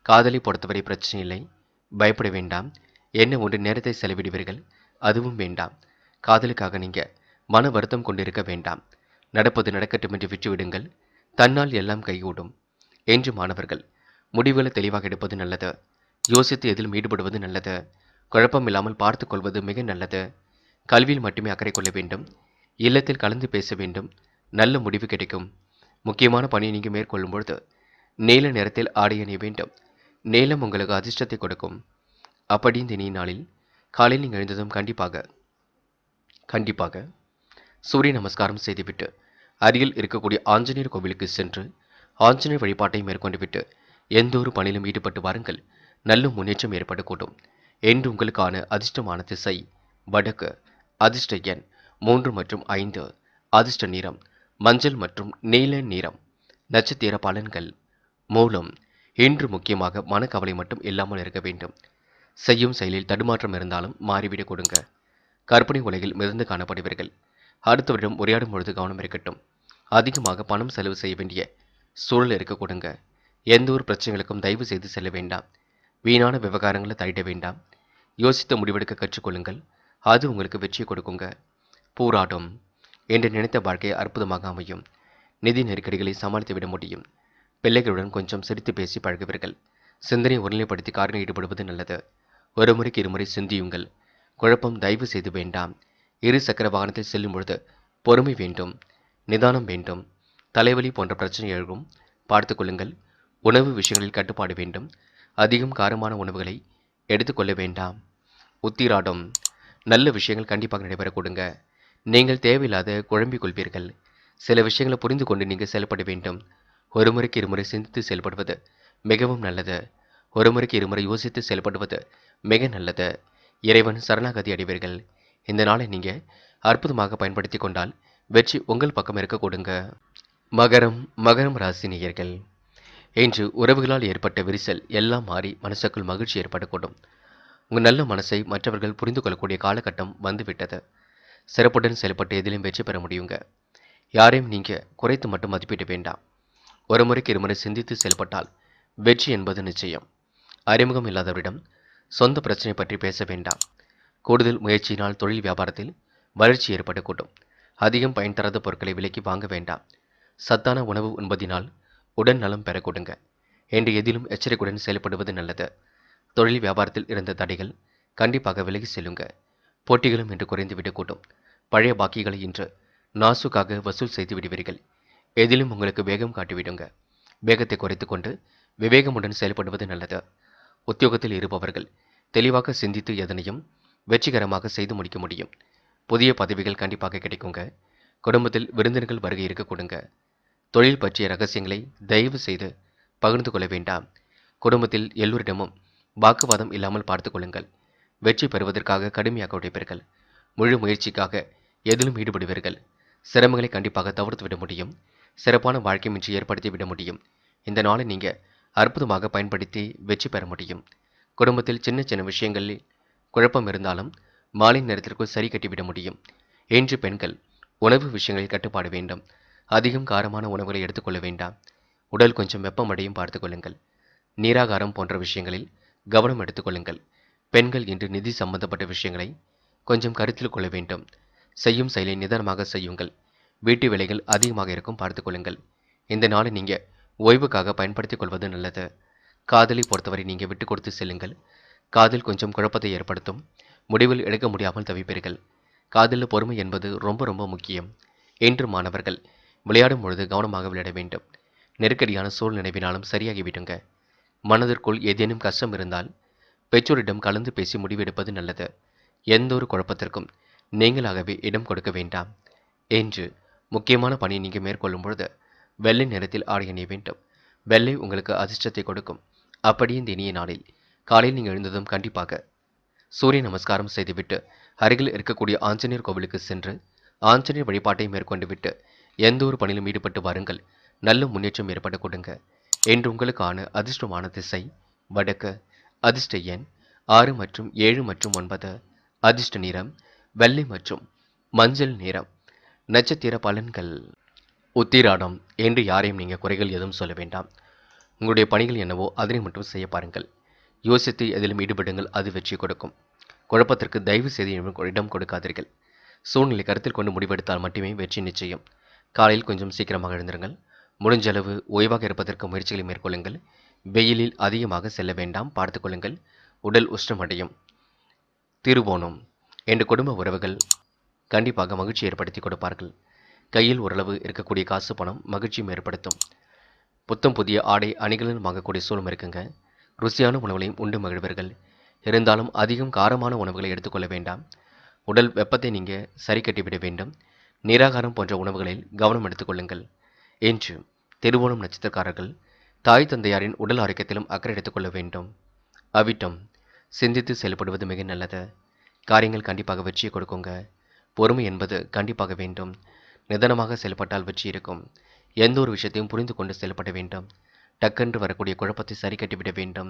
[SPEAKER 1] காதலை பொறுத்தவரை பிரச்சனை இல்லை. பயப்பட வேண்டாம். என்ன ஒன்று நேரத்தை செலவிடுவீர்கள். அதுவும் வேண்டாம். காதலுக்காக நீங்க மன வருத்தம் கொண்டிருக்க வேண்டாம். நடப்பது நடக்கட்டும் என்று விட்டுவிடுங்கள். தன்னால் எல்லாம் கைகூடும். என்று மாணவர்கள் முடிவுகளை தெளிவாக எடுப்பது நல்லது. யோசித்து எதிலும் ஈடுபடுவது நல்லது. குழப்பம் இல்லாமல் பார்த்துக் கொள்வது மிக நல்லது. கல்வியில் மட்டுமே அக்கறை கொள்ள வேண்டும். இல்லத்தில் கலந்து பேச வேண்டும். நல்ல முடிவு கிடைக்கும். முக்கியமான பணியை நீங்க மேற்கொள்ளும் பொழுது நீல நிறத்தில் ஆடை அணிய வேண்டும். நீலம் உங்களுக்கு அதிர்ஷ்டத்தை கொடுக்கும். அப்படி இந்த இனிய நாளில் காலையில் நீங்கள் எழுந்ததும் கண்டிப்பாக சூரிய நமஸ்காரம் செய்துவிட்டு அருகில் இருக்கக்கூடிய ஆஞ்சநேயர் கோவிலுக்கு சென்று ஆஞ்சநேயர் வழிபாட்டை மேற்கொண்டுவிட்டு எந்த ஒரு பணியிலும் ஈடுபட்டு வாருங்கள். நல்ல முன்னேற்றம் ஏற்படக்கூடும். என்று உங்களுக்கான அதிர்ஷ்டமான திசை வடக்கு. அதிர்ஷ்ட எண் 3 மற்றும் 5. அதிர்ஷ்ட நிறம் மஞ்சள் மற்றும் நீல நிறம். நட்சத்திர பலன்கள். மூலம் இன்று முக்கியமாக மனக்கவலை மட்டும் இல்லாமல் இருக்க வேண்டும். செய்யும் செயலில் தடுமாற்றம் இருந்தாலும் மாறிவிடக் கொடுங்க. கற்பனை உலகில் மிதந்து காணப்படுவீர்கள். அடுத்தவரிடம் உரையாடும் பொழுது கவனம் இருக்கட்டும். அதிகமாக பணம் செலவு செய்ய வேண்டிய சூழல் இருக்க கொடுங்க. எந்த ஒரு பிரச்சனைகளுக்கும் தயவு செய்து செல்ல வேண்டாம். வீணான விவகாரங்களை தலையிட வேண்டாம். யோசித்து முடிவெடுக்க கற்றுக்கொள்ளுங்கள். அது உங்களுக்கு வெற்றியை கொடுக்குங்க. போராடும் என்று நினைத்த வாழ்க்கை அற்புதமாக அமையும். நிதி நெருக்கடிகளை சமாளித்து விட முடியும். பிள்ளைகளுடன் கொஞ்சம் சிரித்து பேசி பழகுவீர்கள். சிந்தனை ஒருநிலைப்படுத்தி காரில் ஈடுபடுவது நல்லது. ஒரு முறைக்கு இருமுறை சிந்தியுங்கள். குழப்பம் தயவு செய்து வேண்டாம். இரு சக்கர வாகனத்தில் செல்லும் பொழுது பொறுமை வேண்டும். நிதானம் வேண்டும். தலைவலி போன்ற பிரச்சனை எழும். பார்த்துக் கொள்ளுங்கள். உணவு விஷயங்களில் கட்டுப்பாடு வேண்டும். அதிகம் காரமான உணவுகளை எடுத்துக்கொள்ள வேண்டாம். உத்திராடம் நல்ல விஷயங்கள் கண்டிப்பாக நடைபெற கொடுங்க. நீங்கள் தேவையில்லாத குழம்பிக் கொள்வீர்கள். சில விஷயங்களை புரிந்து கொண்டு நீங்கள் செயல்பட வேண்டும். ஒரு முறைக்கு இருமுறை சிந்தித்து செயல்படுவது மிகவும் நல்லது. ஒரு முறைக்கு இருமுறை யோசித்து செயல்படுவது மிக நல்லது. இறைவன் சரணாகதி அடைவீர்கள். இந்த நாளை நீங்க அற்புதமாக பயன்படுத்தி கொண்டால் வெற்றி உங்கள் பக்கம் இருக்க கொடுங்க. மகரம் ராசி நேயர்கள். இன்று உறவுகளால் ஏற்பட்ட விரிசல் எல்லாம் மாறி மனசுக்குள் மகிழ்ச்சி ஏற்படக்கூடும். உங்கள் நல்ல மனசை மற்றவர்கள் புரிந்து கொள்ளக்கூடிய காலகட்டம் வந்துவிட்டது. சிறப்புடன் செயல்பட்டு எதிலும் வெற்றி பெற முடியுங்க. யாரையும் நீங்க குறைத்து மட்டும் மதிப்பிட வேண்டாம். ஒரு முறைக்கு இருமுறை சிந்தித்து செயல்பட்டால் வெற்றி என்பது நிச்சயம். அறிமுகம் இல்லாதவரிடம் சொந்த பிரச்சனை பற்றி பேச வேண்டாம். கூடுதல் முயற்சியினால் தொழில் வியாபாரத்தில் வளர்ச்சி ஏற்படக்கூடும். அதிகம் பயன் தராத பொருட்களை விலைக்கு வாங்க வேண்டாம். சத்தான உணவு உண்பதினால் உடல் நலம் பெற கொடுங்க. என்று எதிலும் எச்சரிக்கையுடன் செயல்படுவது நல்லது. தொழில் வியாபாரத்தில் இருந்த தடைகள் கண்டிப்பாக விலகி செல்லுங்க. போட்டிகளும் இன்று குறைந்து விடக்கூடும். பழைய பாக்கிகளை இன்று நாசுக்காக வசூல் செய்து விடுவீர்கள். எதிலும் உங்களுக்கு வேகம் காட்டிவிடுங்க. வேகத்தை குறைத்து கொண்டு விவேகமுடன் செயல்படுவது நல்லது. உத்தியோகத்தில் இருப்பவர்கள் தெளிவாக சிந்தித்து எதனையும் வெற்றிகரமாக செய்து முடிக்க முடியும். புதிய பதவிகள் கண்டிப்பாக கிடைக்குங்க. குடும்பத்தில் விருந்தினர்கள் வருகை இருக்க கொடுங்க. தொழில் பற்றிய ரகசியங்களை தயவு செய்து பகிர்ந்து கொள்ள வேண்டாம். குடும்பத்தில் எல்லோரிடமும் வாக்குவாதம் இல்லாமல் பார்த்துக் கொள்ளுங்கள். வெற்றி பெறுவதற்காக கடுமையாக உழைப்பீர்கள். முழு முயற்சிக்காக எதிலும் ஈடுபடுவீர்கள். சிரமங்களை கண்டிப்பாக தவிர்த்து விட முடியும். சிறப்பான வாழ்க்கை இன்று ஏற்படுத்தி விட முடியும். இந்த நாளை நீங்க அற்புதமாக பயன்படுத்தி வெற்றி பெற முடியும். குடும்பத்தில் சின்ன சின்ன விஷயங்களில் குழப்பம் இருந்தாலும் மாலை நேரத்திற்குள் சரி கட்டிவிட முடியும். இன்று பெண்கள் உணவு விஷயங்களில் கட்டுப்பாடு வேண்டும். அதிகம் காரமான உணவுகளை எடுத்துக்கொள்ள வேண்டாம். உடல் கொஞ்சம் வெப்பமடையும் பார்த்துக் கொள்ளுங்கள். நீராகாரம் போன்ற விஷயங்களில் கவனம் எடுத்துக்கொள்ளுங்கள். பெண்கள் இன்று நிதி சம்பந்தப்பட்ட விஷயங்களை கொஞ்சம் கருத்தில் கொள்ள வேண்டும். செய்யும் செயலை நிதானமாக செய்யுங்கள். வீட்டு வேலைகள் அதிகமாக இருக்கும் பார்த்துக் கொள்ளுங்கள். இந்த நாளை நீங்க ஓய்வுக்காக பயன்படுத்திக் கொள்வது நல்லது. காதலை பொறுத்தவரை நீங்க விட்டு கொடுத்து செல்லுங்கள். காதல் கொஞ்சம் குழப்பத்தை ஏற்படுத்தும். முடிவில் எடுக்க முடியாமல் தவிப்பீர்கள். காதலில் பொறுமை என்பது ரொம்ப ரொம்ப முக்கியம். இன்று மாணவர்கள் விளையாடும் பொழுது கவனமாக விளையாட வேண்டும். நெருக்கடியான சூழ்நினைவினாலும் சரியாகிவிடுங்க. மனதிற்குள் ஏதேனும் கஷ்டம் இருந்தால் பெற்றோரிடம் கலந்து பேசி முடிவெடுப்பது நல்லது. எந்த ஒரு குழப்பத்திற்கும் நீங்களாகவே இடம் கொடுக்க வேண்டாம். என்று முக்கியமான பணியை நீங்கள் மேற்கொள்ளும் பொழுது வெள்ளை நிறத்தில் ஆடை அணிய வேண்டும். வெள்ளை உங்களுக்கு அதிர்ஷ்டத்தை கொடுக்கும். அப்படியே இந்த இனிய நாளில் காலையில் நீங்கள் எழுந்ததும் கண்டிப்பாக சூரிய நமஸ்காரம் செய்துவிட்டு அருகில் இருக்கக்கூடிய ஆஞ்சநேயர் கோவிலுக்கு சென்று ஆஞ்சநேயர் வழிபாட்டை மேற்கொண்டு விட்டு எந்த ஒரு பணியிலும் ஈடுபட்டு வாருங்கள். நல்ல முன்னேற்றம் ஏற்பட கொடுங்க. என்று உங்களுக்கான அதிர்ஷ்டமான திசை வடக்கு. அதிர்ஷ்ட எண் 6 மற்றும் 7 மற்றும் 9. அதிர்ஷ்ட நிறம் வெள்ளை மற்றும் மஞ்சள் நிறம். நட்சத்திர பலன்கள். உத்திராடம். என்று யாரையும் நீங்கள் குறைகள் எதுவும் சொல்ல வேண்டாம். உங்களுடைய பணிகள் என்னவோ அதனை மட்டும் செய்ய பாருங்கள். யோசித்து எதிலும் ஈடுபடுங்கள், அது வெற்றி கொடுக்கும். குழப்பத்திற்கு தயவு செய்து இடம் கொடுக்காதீர்கள். சூழ்நிலை கருத்தில் கொண்டு முடிவெடுத்தால் மட்டுமே வெற்றி நிச்சயம். காலையில் கொஞ்சம் சீக்கிரமாக எழுந்திருங்கள். முடிஞ்ச அளவு ஓய்வாக இருப்பதற்கு முயற்சிகளை மேற்கொள்ளுங்கள். வெயிலில் அதிகமாக செல்ல வேண்டாம், பார்த்துக் கொள்ளுங்கள். உடல் உஷ்ணமடையும். திருவோணம். என்ற குடும்ப உறவுகள் கண்டிப்பாக மகிழ்ச்சி ஏற்படுத்தி கொடுப்பார்கள். கையில் ஓரளவு இருக்கக்கூடிய காசு பணம் மகிழ்ச்சியும் ஏற்படுத்தும். புத்தம் புதிய ஆடை அணிகளும் வாங்கக்கூடிய சூழலும் இருக்குங்க. ருசியான உணவுகளையும் உண்டு மகிழ்வீர்கள். இருந்தாலும் அதிகம் காரமான உணவுகளை எடுத்துக்கொள்ள வேண்டாம். உடல் வெப்பத்தை நீங்கள் சரி கட்டிவிட வேண்டும். நீராகாரம் போன்ற உணவுகளில் கவனம் எடுத்துக்கொள்ளுங்கள். என்று திருவோணம் நட்சத்திரக்காரர்கள் தாய் தந்தையாரின் உடல் ஆரோக்கியத்திலும் அக்கறை எடுத்துக்கொள்ள வேண்டும். அவிட்டம். சிந்தித்து செயல்படுவது மிக நல்லது. காரியங்கள் கண்டிப்பாக வெற்றியை கொடுக்குங்க. பொறுமை என்பது கண்டிப்பாக வேண்டும். நிதானமாக செயல்பட்டால் வெற்றி இருக்கும். எந்த ஒரு விஷயத்தையும் புரிந்து கொண்டு செயல்பட வேண்டும். டக்கென்று வரக்கூடிய குழப்பத்தை சரி கட்டிவிட வேண்டும்.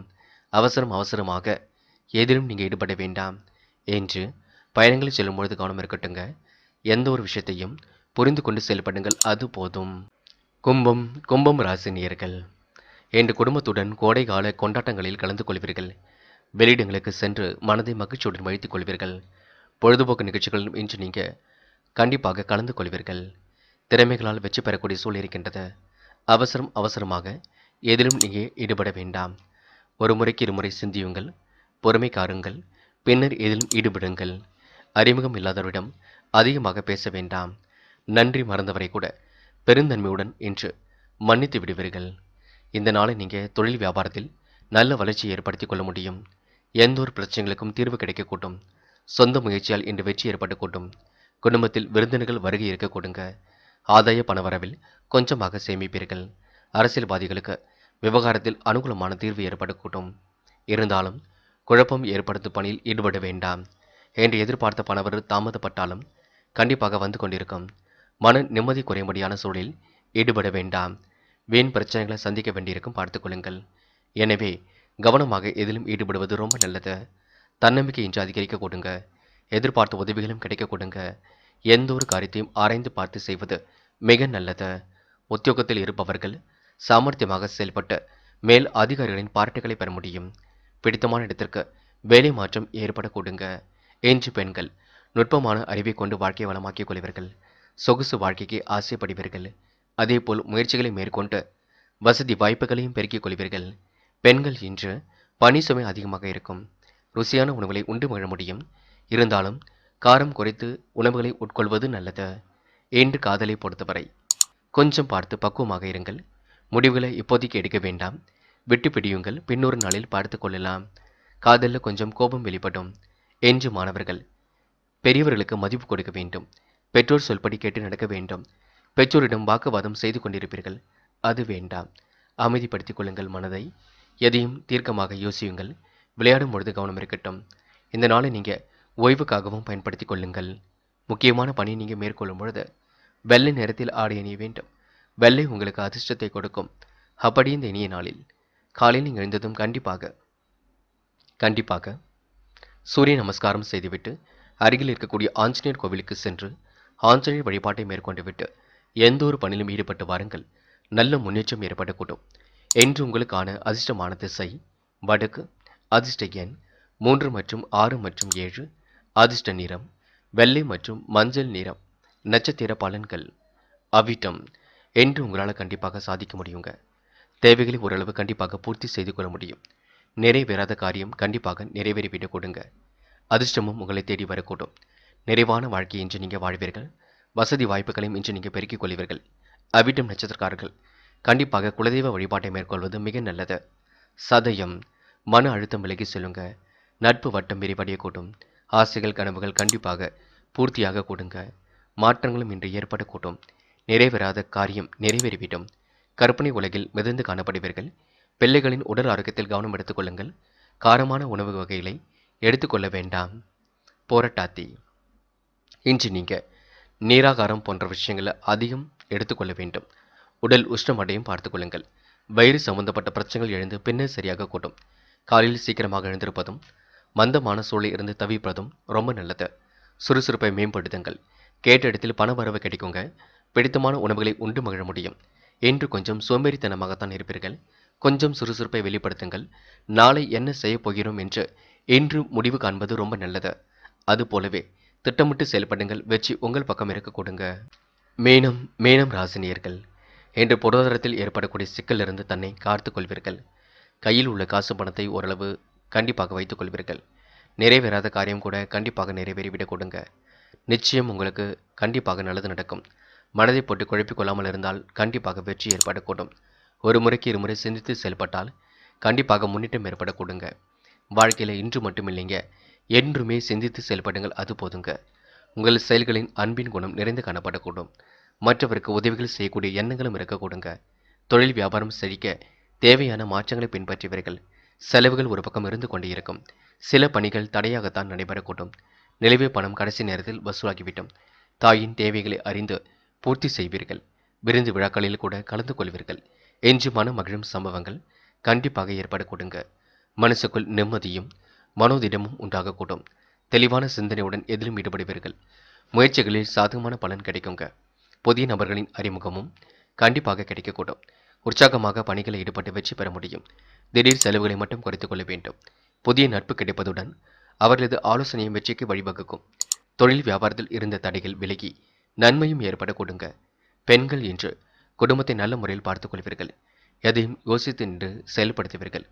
[SPEAKER 1] அவசரமாக எதிலும் நீங்கள் ஈடுபட வேண்டாம். என்று பயணங்களில் செல்லும் பொழுது கவனம் இருக்கட்டுங்க. எந்த ஒரு விஷயத்தையும் புரிந்து கொண்டு செயல்படுங்கள், அது போதும். கும்பம் ராசி நேயர்கள். என்ற குடும்பத்துடன் கோடை கால கொண்டாட்டங்களில் கலந்து கொள்வீர்கள். வெளியிடங்களுக்கு சென்று மனதை மகிழ்ச்சியுடன் வைத்துக் கொள்வீர்கள். பொழுதுபோக்கு நிகழ்ச்சிகளிலும் இன்று நீங்கள் கண்டிப்பாக கலந்து கொள்வீர்கள். திறமைகளால் வெற்றி பெறக்கூடிய சூழல் இருக்கின்றது. அவசரமாக எதிலும் நீங்கள் ஈடுபட வேண்டாம். ஒரு முறைக்கு இருமுறை சிந்தியுங்கள், பொறுமை காருங்கள், பின்னர் எதிலும் ஈடுபடுங்கள். அறிமுகம் இல்லாதவரிடம் அதிகமாக பேச வேண்டாம். நன்றி மறந்தவரை கூட பெருந்தன்மையுடன் இன்று மன்னித்து விடுவீர்கள். இந்த நாளை நீங்கள் தொழில் வியாபாரத்தில் நல்ல வளர்ச்சியை ஏற்படுத்திக் கொள்ள முடியும். எந்த ஒரு பிரச்சனைகளுக்கும் தீர்வு கிடைக்கக்கூடும். சொந்த முயற்சியால் இன்று வெற்றி ஏற்படக்கூடும். குடும்பத்தில் விருந்தினர்கள் வருகை இருக்க கொடுங்க. ஆதாய பணவரவில் கொஞ்சமாக சேமிப்பீர்கள். அரசியல்வாதிகளுக்கு விவகாரத்தில் அனுகூலமான தீர்வு ஏற்படக்கூடும். இருந்தாலும் குழப்பம் ஏற்படுத்தும் பணியில் ஈடுபட வேண்டாம். என்று எதிர்பார்த்த பணவரவு தாமதப்பட்டாலும் கண்டிப்பாக வந்து கொண்டிருக்கும். மன நிம்மதி குறையும்படியான சூழலில் ஈடுபட வேண்டாம். வீண் பிரச்சனைகளை சந்திக்க வேண்டியிருக்கும், பார்த்துக்கொள்ளுங்கள். எனவே கவனமாக எதிலும் ஈடுபடுவது ரொம்ப நல்லது. தன்னம்பிக்கை இன்று அதிகரிக்க கொடுங்க. எதிர்பார்த்த உதவிகளும் கிடைக்க கொடுங்க. எந்த ஒரு காரியத்தையும் ஆராய்ந்து பார்த்து செய்வது மிக நல்லது. உத்தியோகத்தில் இருப்பவர்கள் சாமர்த்தியமாக செயல்பட்டு மேல் அதிகாரிகளின் பாராட்டுகளை பெற முடியும். பிடித்தமான இடத்திற்கு வேலை மாற்றம் ஏற்பட கொடுங்க. என்று பெண்கள் நுட்பமான அறிவை கொண்டு வாழ்க்கையை வளமாக்கிக் கொள்வீர்கள். சொகுசு வாழ்க்கைக்கு ஆசைப்படுவீர்கள். அதேபோல் முயற்சிகளை மேற்கொண்டு வசதி வாய்ப்புகளையும் பெருக்கிக் கொள்வீர்கள். பெண்கள் இன்று பணி சுமை அதிகமாக இருக்கும். ருசியான உணவுகளை உண்டு மகிழ முடியும். இருந்தாலும் காரம் குறைத்து உணவுகளை உட்கொள்வது நல்லது. என்று காதலை பொறுத்தவரை கொஞ்சம் பார்த்து பக்குவமாக இருங்கள். முடிவுகளை இப்போதைக்கு எடுக்க வேண்டாம். விட்டு பிடியுங்கள், பின்னொரு நாளில் பார்த்து கொள்ளலாம். காதலில் கொஞ்சம் கோபம் வெளிப்படும். என்று மாணவர்கள் பெரியவர்களுக்கு மதிப்பு கொடுக்க வேண்டும். பெற்றோர் சொல்படி கேட்டு நடக்க வேண்டும். பெற்றோரிடம் வாக்குவாதம் செய்து கொண்டிருப்பீர்கள், அது வேண்டாம். அமைதிப்படுத்திக் கொள்ளுங்கள் மனதை. எதையும் தீர்க்கமாக யோசியுங்கள். விளையாடும் பொழுது கவனம் இருக்கட்டும். இந்த நாளை நீங்கள் ஓய்வுக்காகவும் பயன்படுத்திக் கொள்ளுங்கள். முக்கியமான பணியை நீங்கள் மேற்கொள்ளும் பொழுது வெள்ளை நிறத்தில் ஆடை அணிய வேண்டும். வெள்ளை உங்களுக்கு அதிர்ஷ்டத்தை கொடுக்கும். அப்படி இந்த இனிய நாளில் காலையில் நீங்கள் எழுந்ததும் கண்டிப்பாக சூரிய நமஸ்காரம் செய்துவிட்டு அருகில் இருக்கக்கூடிய ஆஞ்சநேயர் கோவிலுக்கு சென்று ஆஞ்சநேயர் வழிபாட்டை மேற்கொண்டு விட்டு எந்த ஒரு பணியிலும் ஈடுபட்டு வாருங்கள். நல்ல முன்னேற்றம் ஏற்படக்கூடும். என்று உங்களுக்கான அதிர்ஷ்டமான திசை வடக்கு. அதிர்ஷ்ட எண் 3 மற்றும் 6 மற்றும் 7. அதிர்ஷ்ட நிறம் வெள்ளை மற்றும் மஞ்சள் நிறம். நட்சத்திர பலன்கள். அவிட்டம். என்று உங்களால் கண்டிப்பாக சாதிக்க முடியுங்க. தேவைகளை ஓரளவு கண்டிப்பாக பூர்த்தி செய்து கொள்ள முடியும். நிறைவேறாத காரியம் கண்டிப்பாக நிறைவேறிவிடக் கொடுங்க. அதிர்ஷ்டமும் உங்களை தேடி வரக்கூடும். நிறைவான வாழ்க்கையை இன்று நீங்கள் வாழ்வீர்கள். வசதி வாய்ப்புகளையும் இன்று நீங்கள் பெருக்கிக் கொள்வீர்கள். அவிட்டம் நட்சத்திரக்காரர்கள் கண்டிப்பாக குலதெய்வ வழிபாட்டை மேற்கொள்வது மிக நல்லது. சதயம். மன அழுத்தம் விலகி செல்லுங்க. நட்பு வட்டம் விரிவடைய கூடும். ஆசைகள் கனவுகள் கண்டிப்பாக பூர்த்தியாக கொடுங்க. மாற்றங்களும் இன்று ஏற்படக்கூடும். நிறைவேறாத காரியம் நிறைவேறிவிடும். கற்பனை உலகில் மிதந்து காணப்படுவீர்கள். பிள்ளைகளின் உடல் ஆரோக்கியத்தில் கவனம் எடுத்துக் கொள்ளுங்கள். காரமான உணவு வகைகளை எடுத்துக்கொள்ள வேண்டாம். போராட்டாத்தி. இன்று நீங்கள் நீராகாரம் போன்ற விஷயங்களை அதிகம் எடுத்துக்கொள்ள வேண்டும். உடல் உஷ்ணமடையும் பார்த்துக் கொள்ளுங்கள். வயிறு சம்பந்தப்பட்ட பிரச்சனைகள் எழுந்து பின்னர் சரியாக கூடும். காலையில் சீக்கிரமாக எழுந்திருப்பதும் மந்தமான சூழலில் இருந்து தவிர்ப்பதும் ரொம்ப நல்லது. சுறுசுறுப்பை மேம்படுத்துங்கள். கேட்ட இடத்தில் பண வரவு கிடைக்குங்க. பிடித்தமான உணவுகளை உண்டு மகிழ முடியும். இன்று கொஞ்சம் சோம்பேறித்தனமாகத்தான் இருப்பீர்கள். கொஞ்சம் சுறுசுறுப்பை வெளிப்படுத்துங்கள். நாளை என்ன செய்யப் போகிறோம் என்று இன்று முடிவு காண்பது ரொம்ப நல்லது. அதுபோலவே திட்டமிட்டு செயல்படுங்கள். வெற்றி உங்கள் பக்கம் இருக்க கொடுங்க. மேனம் ராசினியர்கள் இன்று பொருளாதாரத்தில் ஏற்படக்கூடிய சிக்கலிலிருந்து தன்னை காத்துக் கொள்வீர்கள். கையில் உள்ள காசு பணத்தை ஓரளவு கண்டிப்பாக வைத்துக் கொள்வீர்கள். நிறைவேறாத காரியம் கூட கண்டிப்பாக நிறைவேறிவிடக் கொடுங்க. நிச்சயம் உங்களுக்கு கண்டிப்பாக நல்லது நடக்கும். மனதை போட்டு குழப்பிக் கொள்ளாமல் இருந்தால் கண்டிப்பாக வெற்றி ஏற்படக்கூடும். ஒரு முறைக்கு இருமுறை சிந்தித்து செயல்பட்டால் கண்டிப்பாக முன்னேற்றம் ஏற்பட கொடுங்க. வாழ்க்கையில் இன்று மட்டுமில்லைங்க, என்றுமே சிந்தித்து செயல்படுங்கள். அது போதுங்க. உங்கள் செயல்களின் அன்பின் குணம் நிறைந்து காணப்படக்கூடும். மற்றவருக்கு உதவிகள் செய்யக்கூடிய எண்ணங்களும் இருக்க கொடுங்க. தொழில் வியாபாரம் செழிக்க தேவையான மாற்றங்களை பின்பற்றுவீர்கள். செலவுகள் ஒரு பக்கம் இருந்து கொண்டே இருக்கும். சில பணிகள் தடையாகத்தான் நடைபெறக்கூடும். நிலவிய பணம் கடைசி நேரத்தில் வசூலாகிவிடும். தாயின் தேவைகளை அறிந்து பூர்த்தி செய்வீர்கள். விருந்து விழாக்களில் கூட கலந்து கொள்வீர்கள். என்று மன மகிழும் சம்பவங்கள் கண்டிப்பாக ஏற்பட கொடுங்க. மனசுக்குள் நிம்மதியும் மனோதிடமும் உண்டாகக்கூடும். தெளிவான சிந்தனையுடன் எதிலும் ஈடுபடுவீர்கள். முயற்சிகளில் சாதகமான பலன் கிடைக்குங்க. புதிய நபர்களின் அறிமுகமும் கண்டிப்பாக கிடைக்கக்கூடும். உற்சாகமாக பணிகளை ஈடுபட்டு வெற்றி பெற முடியும். திடீர் செலவுகளை மட்டும் குறைத்துக் கொள்ள வேண்டும். புதிய நட்பு கிடைப்பதுடன் அவர்களது ஆலோசனையும் வெற்றிக்கு வழிவகுக்கும். தொழில் வியாபாரத்தில் இருந்த தடைகள் விலகி நன்மையும் ஏற்பட கொடுங்க. பெண்கள் என்று குடும்பத்தை நல்ல முறையில் பார்த்துக் கொள்வீர்கள். எதையும் யோசித்து நின்று செயல்படுத்துவீர்கள்.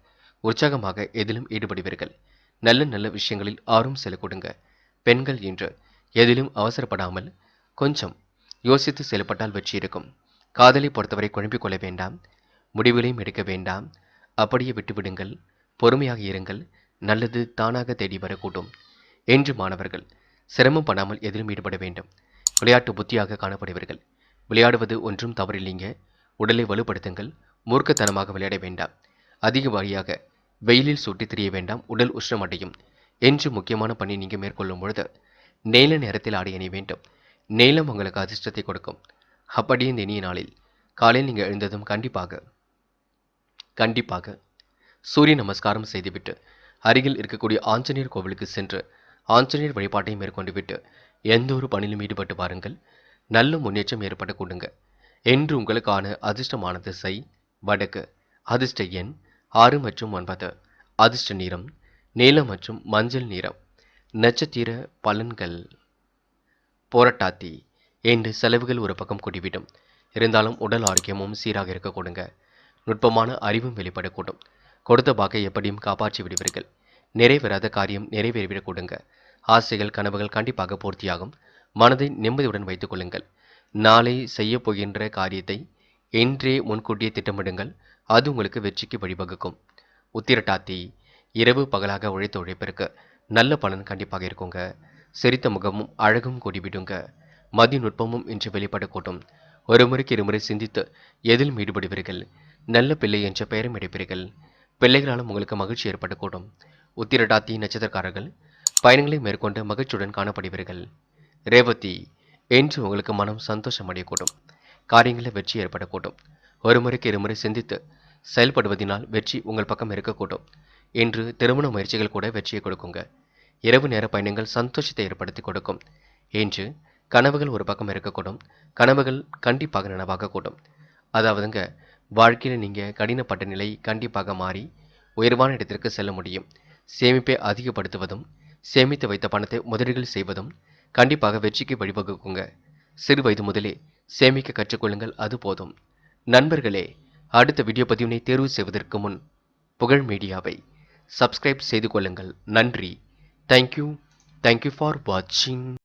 [SPEAKER 1] உற்சாகமாக எதிலும் ஈடுபடுவீர்கள். நல்ல நல்ல விஷயங்களில் ஆர்வம் செல்ல கொடுங்க. பெண்கள் என்று எதிலும் அவசரப்படாமல் கொஞ்சம் யோசித்து செயல்பட்டால் வெற்றி இருக்கும். காதலை பொறுத்தவரை குழம்பிக் கொள்ள வேண்டாம். முடிவுகளையும் எடுக்க வேண்டாம். அப்படியே விட்டுவிடுங்கள். பொறுமையாக இருங்கள். நல்லது தானாக தேடி வரக்கூடும். என்று மாணவர்கள் சிரமம் பண்ணாமல் எதிலும் ஈடுபட வேண்டும். விளையாட்டு புத்தியாக காணப்படுவீர்கள். விளையாடுவது ஒன்றும் தவறில்லைங்க. உடலை வலுப்படுத்துங்கள். மூர்க்கத்தனமாக விளையாட வேண்டாம். அதிகப்படியாக வெயிலில் சுற்றி திரிய வேண்டாம். உடல் உஷ்ணமடையும். என்று முக்கியமான பணி நீங்கள் மேற்கொள்ளும் பொழுது நீல நேரத்தில் ஆடை அணிய வேண்டும். நீலம் உங்களுக்கு அதிர்ஷ்டத்தை கொடுக்கும். அப்படியே இந்த இனிய நாளில் காலையில் நீங்கள் எழுந்ததும் கண்டிப்பாக சூரிய நமஸ்காரம் செய்துவிட்டு அருகில் இருக்கக்கூடிய ஆஞ்சநேயர் கோவிலுக்கு சென்று ஆஞ்சநேயர் வழிபாட்டை மேற்கொண்டு விட்டு எந்த ஒரு பணியிலும் ஈடுபட்டு பாருங்கள். நல்ல முன்னேற்றம் ஏற்பட கொடுங்க. என்று உங்களுக்கான அதிர்ஷ்டமான திசை வடக்கு. அதிர்ஷ்ட எண் 6 மற்றும் 9. அதிர்ஷ்ட நிறம் நீலம் மற்றும் மஞ்சள் நிறம். நட்சத்திர பலன்கள். போராட்டாத்தி என்று செலவுகள் ஒரு பக்கம் கூடிவிடும். இருந்தாலும் உடல் ஆரோக்கியமும் சீராக இருக்க கொடுங்க. நுட்பமான அறிவும் வெளிப்படக்கூடும். கொடுத்த பாக்கை எப்படியும் காப்பாற்றி விடுவீர்கள். நிறைவேறாத காரியம் நிறைவேறிவிடக் கொடுங்க. ஆசைகள் கனவுகள் கண்டிப்பாக பூர்த்தியாகும். மனதை நிம்மதியுடன் வைத்துக் கொள்ளுங்கள். நாளை செய்ய போகின்ற காரியத்தை இன்றே முன்கூட்டியே திட்டமிடுங்கள். அது உங்களுக்கு வெற்றிக்கு வழிவகுக்கும். உத்திரட்டாத்தி இரவு பகலாக உழைத்த உழைப்பிற்கு நல்ல பலன் கண்டிப்பாக இருக்குங்க. சிரித்த முகமும் அழகும் கூடிவிடுங்க. மதி நுட்பமும் இன்று வெளிப்படக்கூடும். ஒரு முறைக்கு இருமுறை சிந்தித்து எதிலும் ஈடுபடுவீர்கள். நல்ல பிள்ளை என்ற பெயரும் எடுப்பீர்கள். பிள்ளைகளாலும் உங்களுக்கு மகிழ்ச்சி ஏற்படக்கூடும். உத்திரட்டாத்தி நட்சத்திரக்காரர்கள் பயணங்களை மேற்கொண்டு மகிழ்ச்சியுடன் காணப்படுவீர்கள். ரேவதி என்று உங்களுக்கு மனம் சந்தோஷம் அடையக்கூடும். காரியங்களில் வெற்றி ஏற்படக்கூடும். ஒரு முறைக்கு இருமுறை சிந்தித்து செயல்படுவதனால் வெற்றி உங்கள் பக்கம் இருக்கக்கூடும். இன்று திருமண முயற்சிகள் கூட வெற்றியை கொடுக்குங்க. இரவு நேர பயணங்கள் சந்தோஷத்தை ஏற்படுத்தி கொடுக்கும். இன்று கனவுகள் ஒரு பக்கம் இருக்கக்கூடும். கனவுகள் கண்டிப்பாக நனவாகக்கூடும். அதாவதுங்க, வாழ்க்கையில் நீங்கள் கடினப்பட்ட நிலை கண்டிப்பாக மாறி உயர்வான இடத்திற்கு செல்ல முடியும். சேமிப்பை அதிகப்படுத்துவதும் சேமித்து வைத்த பணத்தை முதலீடுகள் செய்வதும் கண்டிப்பாக வெற்றிக்கு வழிவகுக்குங்க. சிறு வயது முதலே சேமிக்க கற்றுக்கொள்ளுங்கள். அது போதும். நண்பர்களே, அடுத்த வீடியோ பதிவினை தேர்வு செய்வதற்கு முன் புகழ் மீடியாவை சப்ஸ்கிரைப் செய்து கொள்ளுங்கள். நன்றி. தேங்க்யூ ஃபார் வாட்சிங்.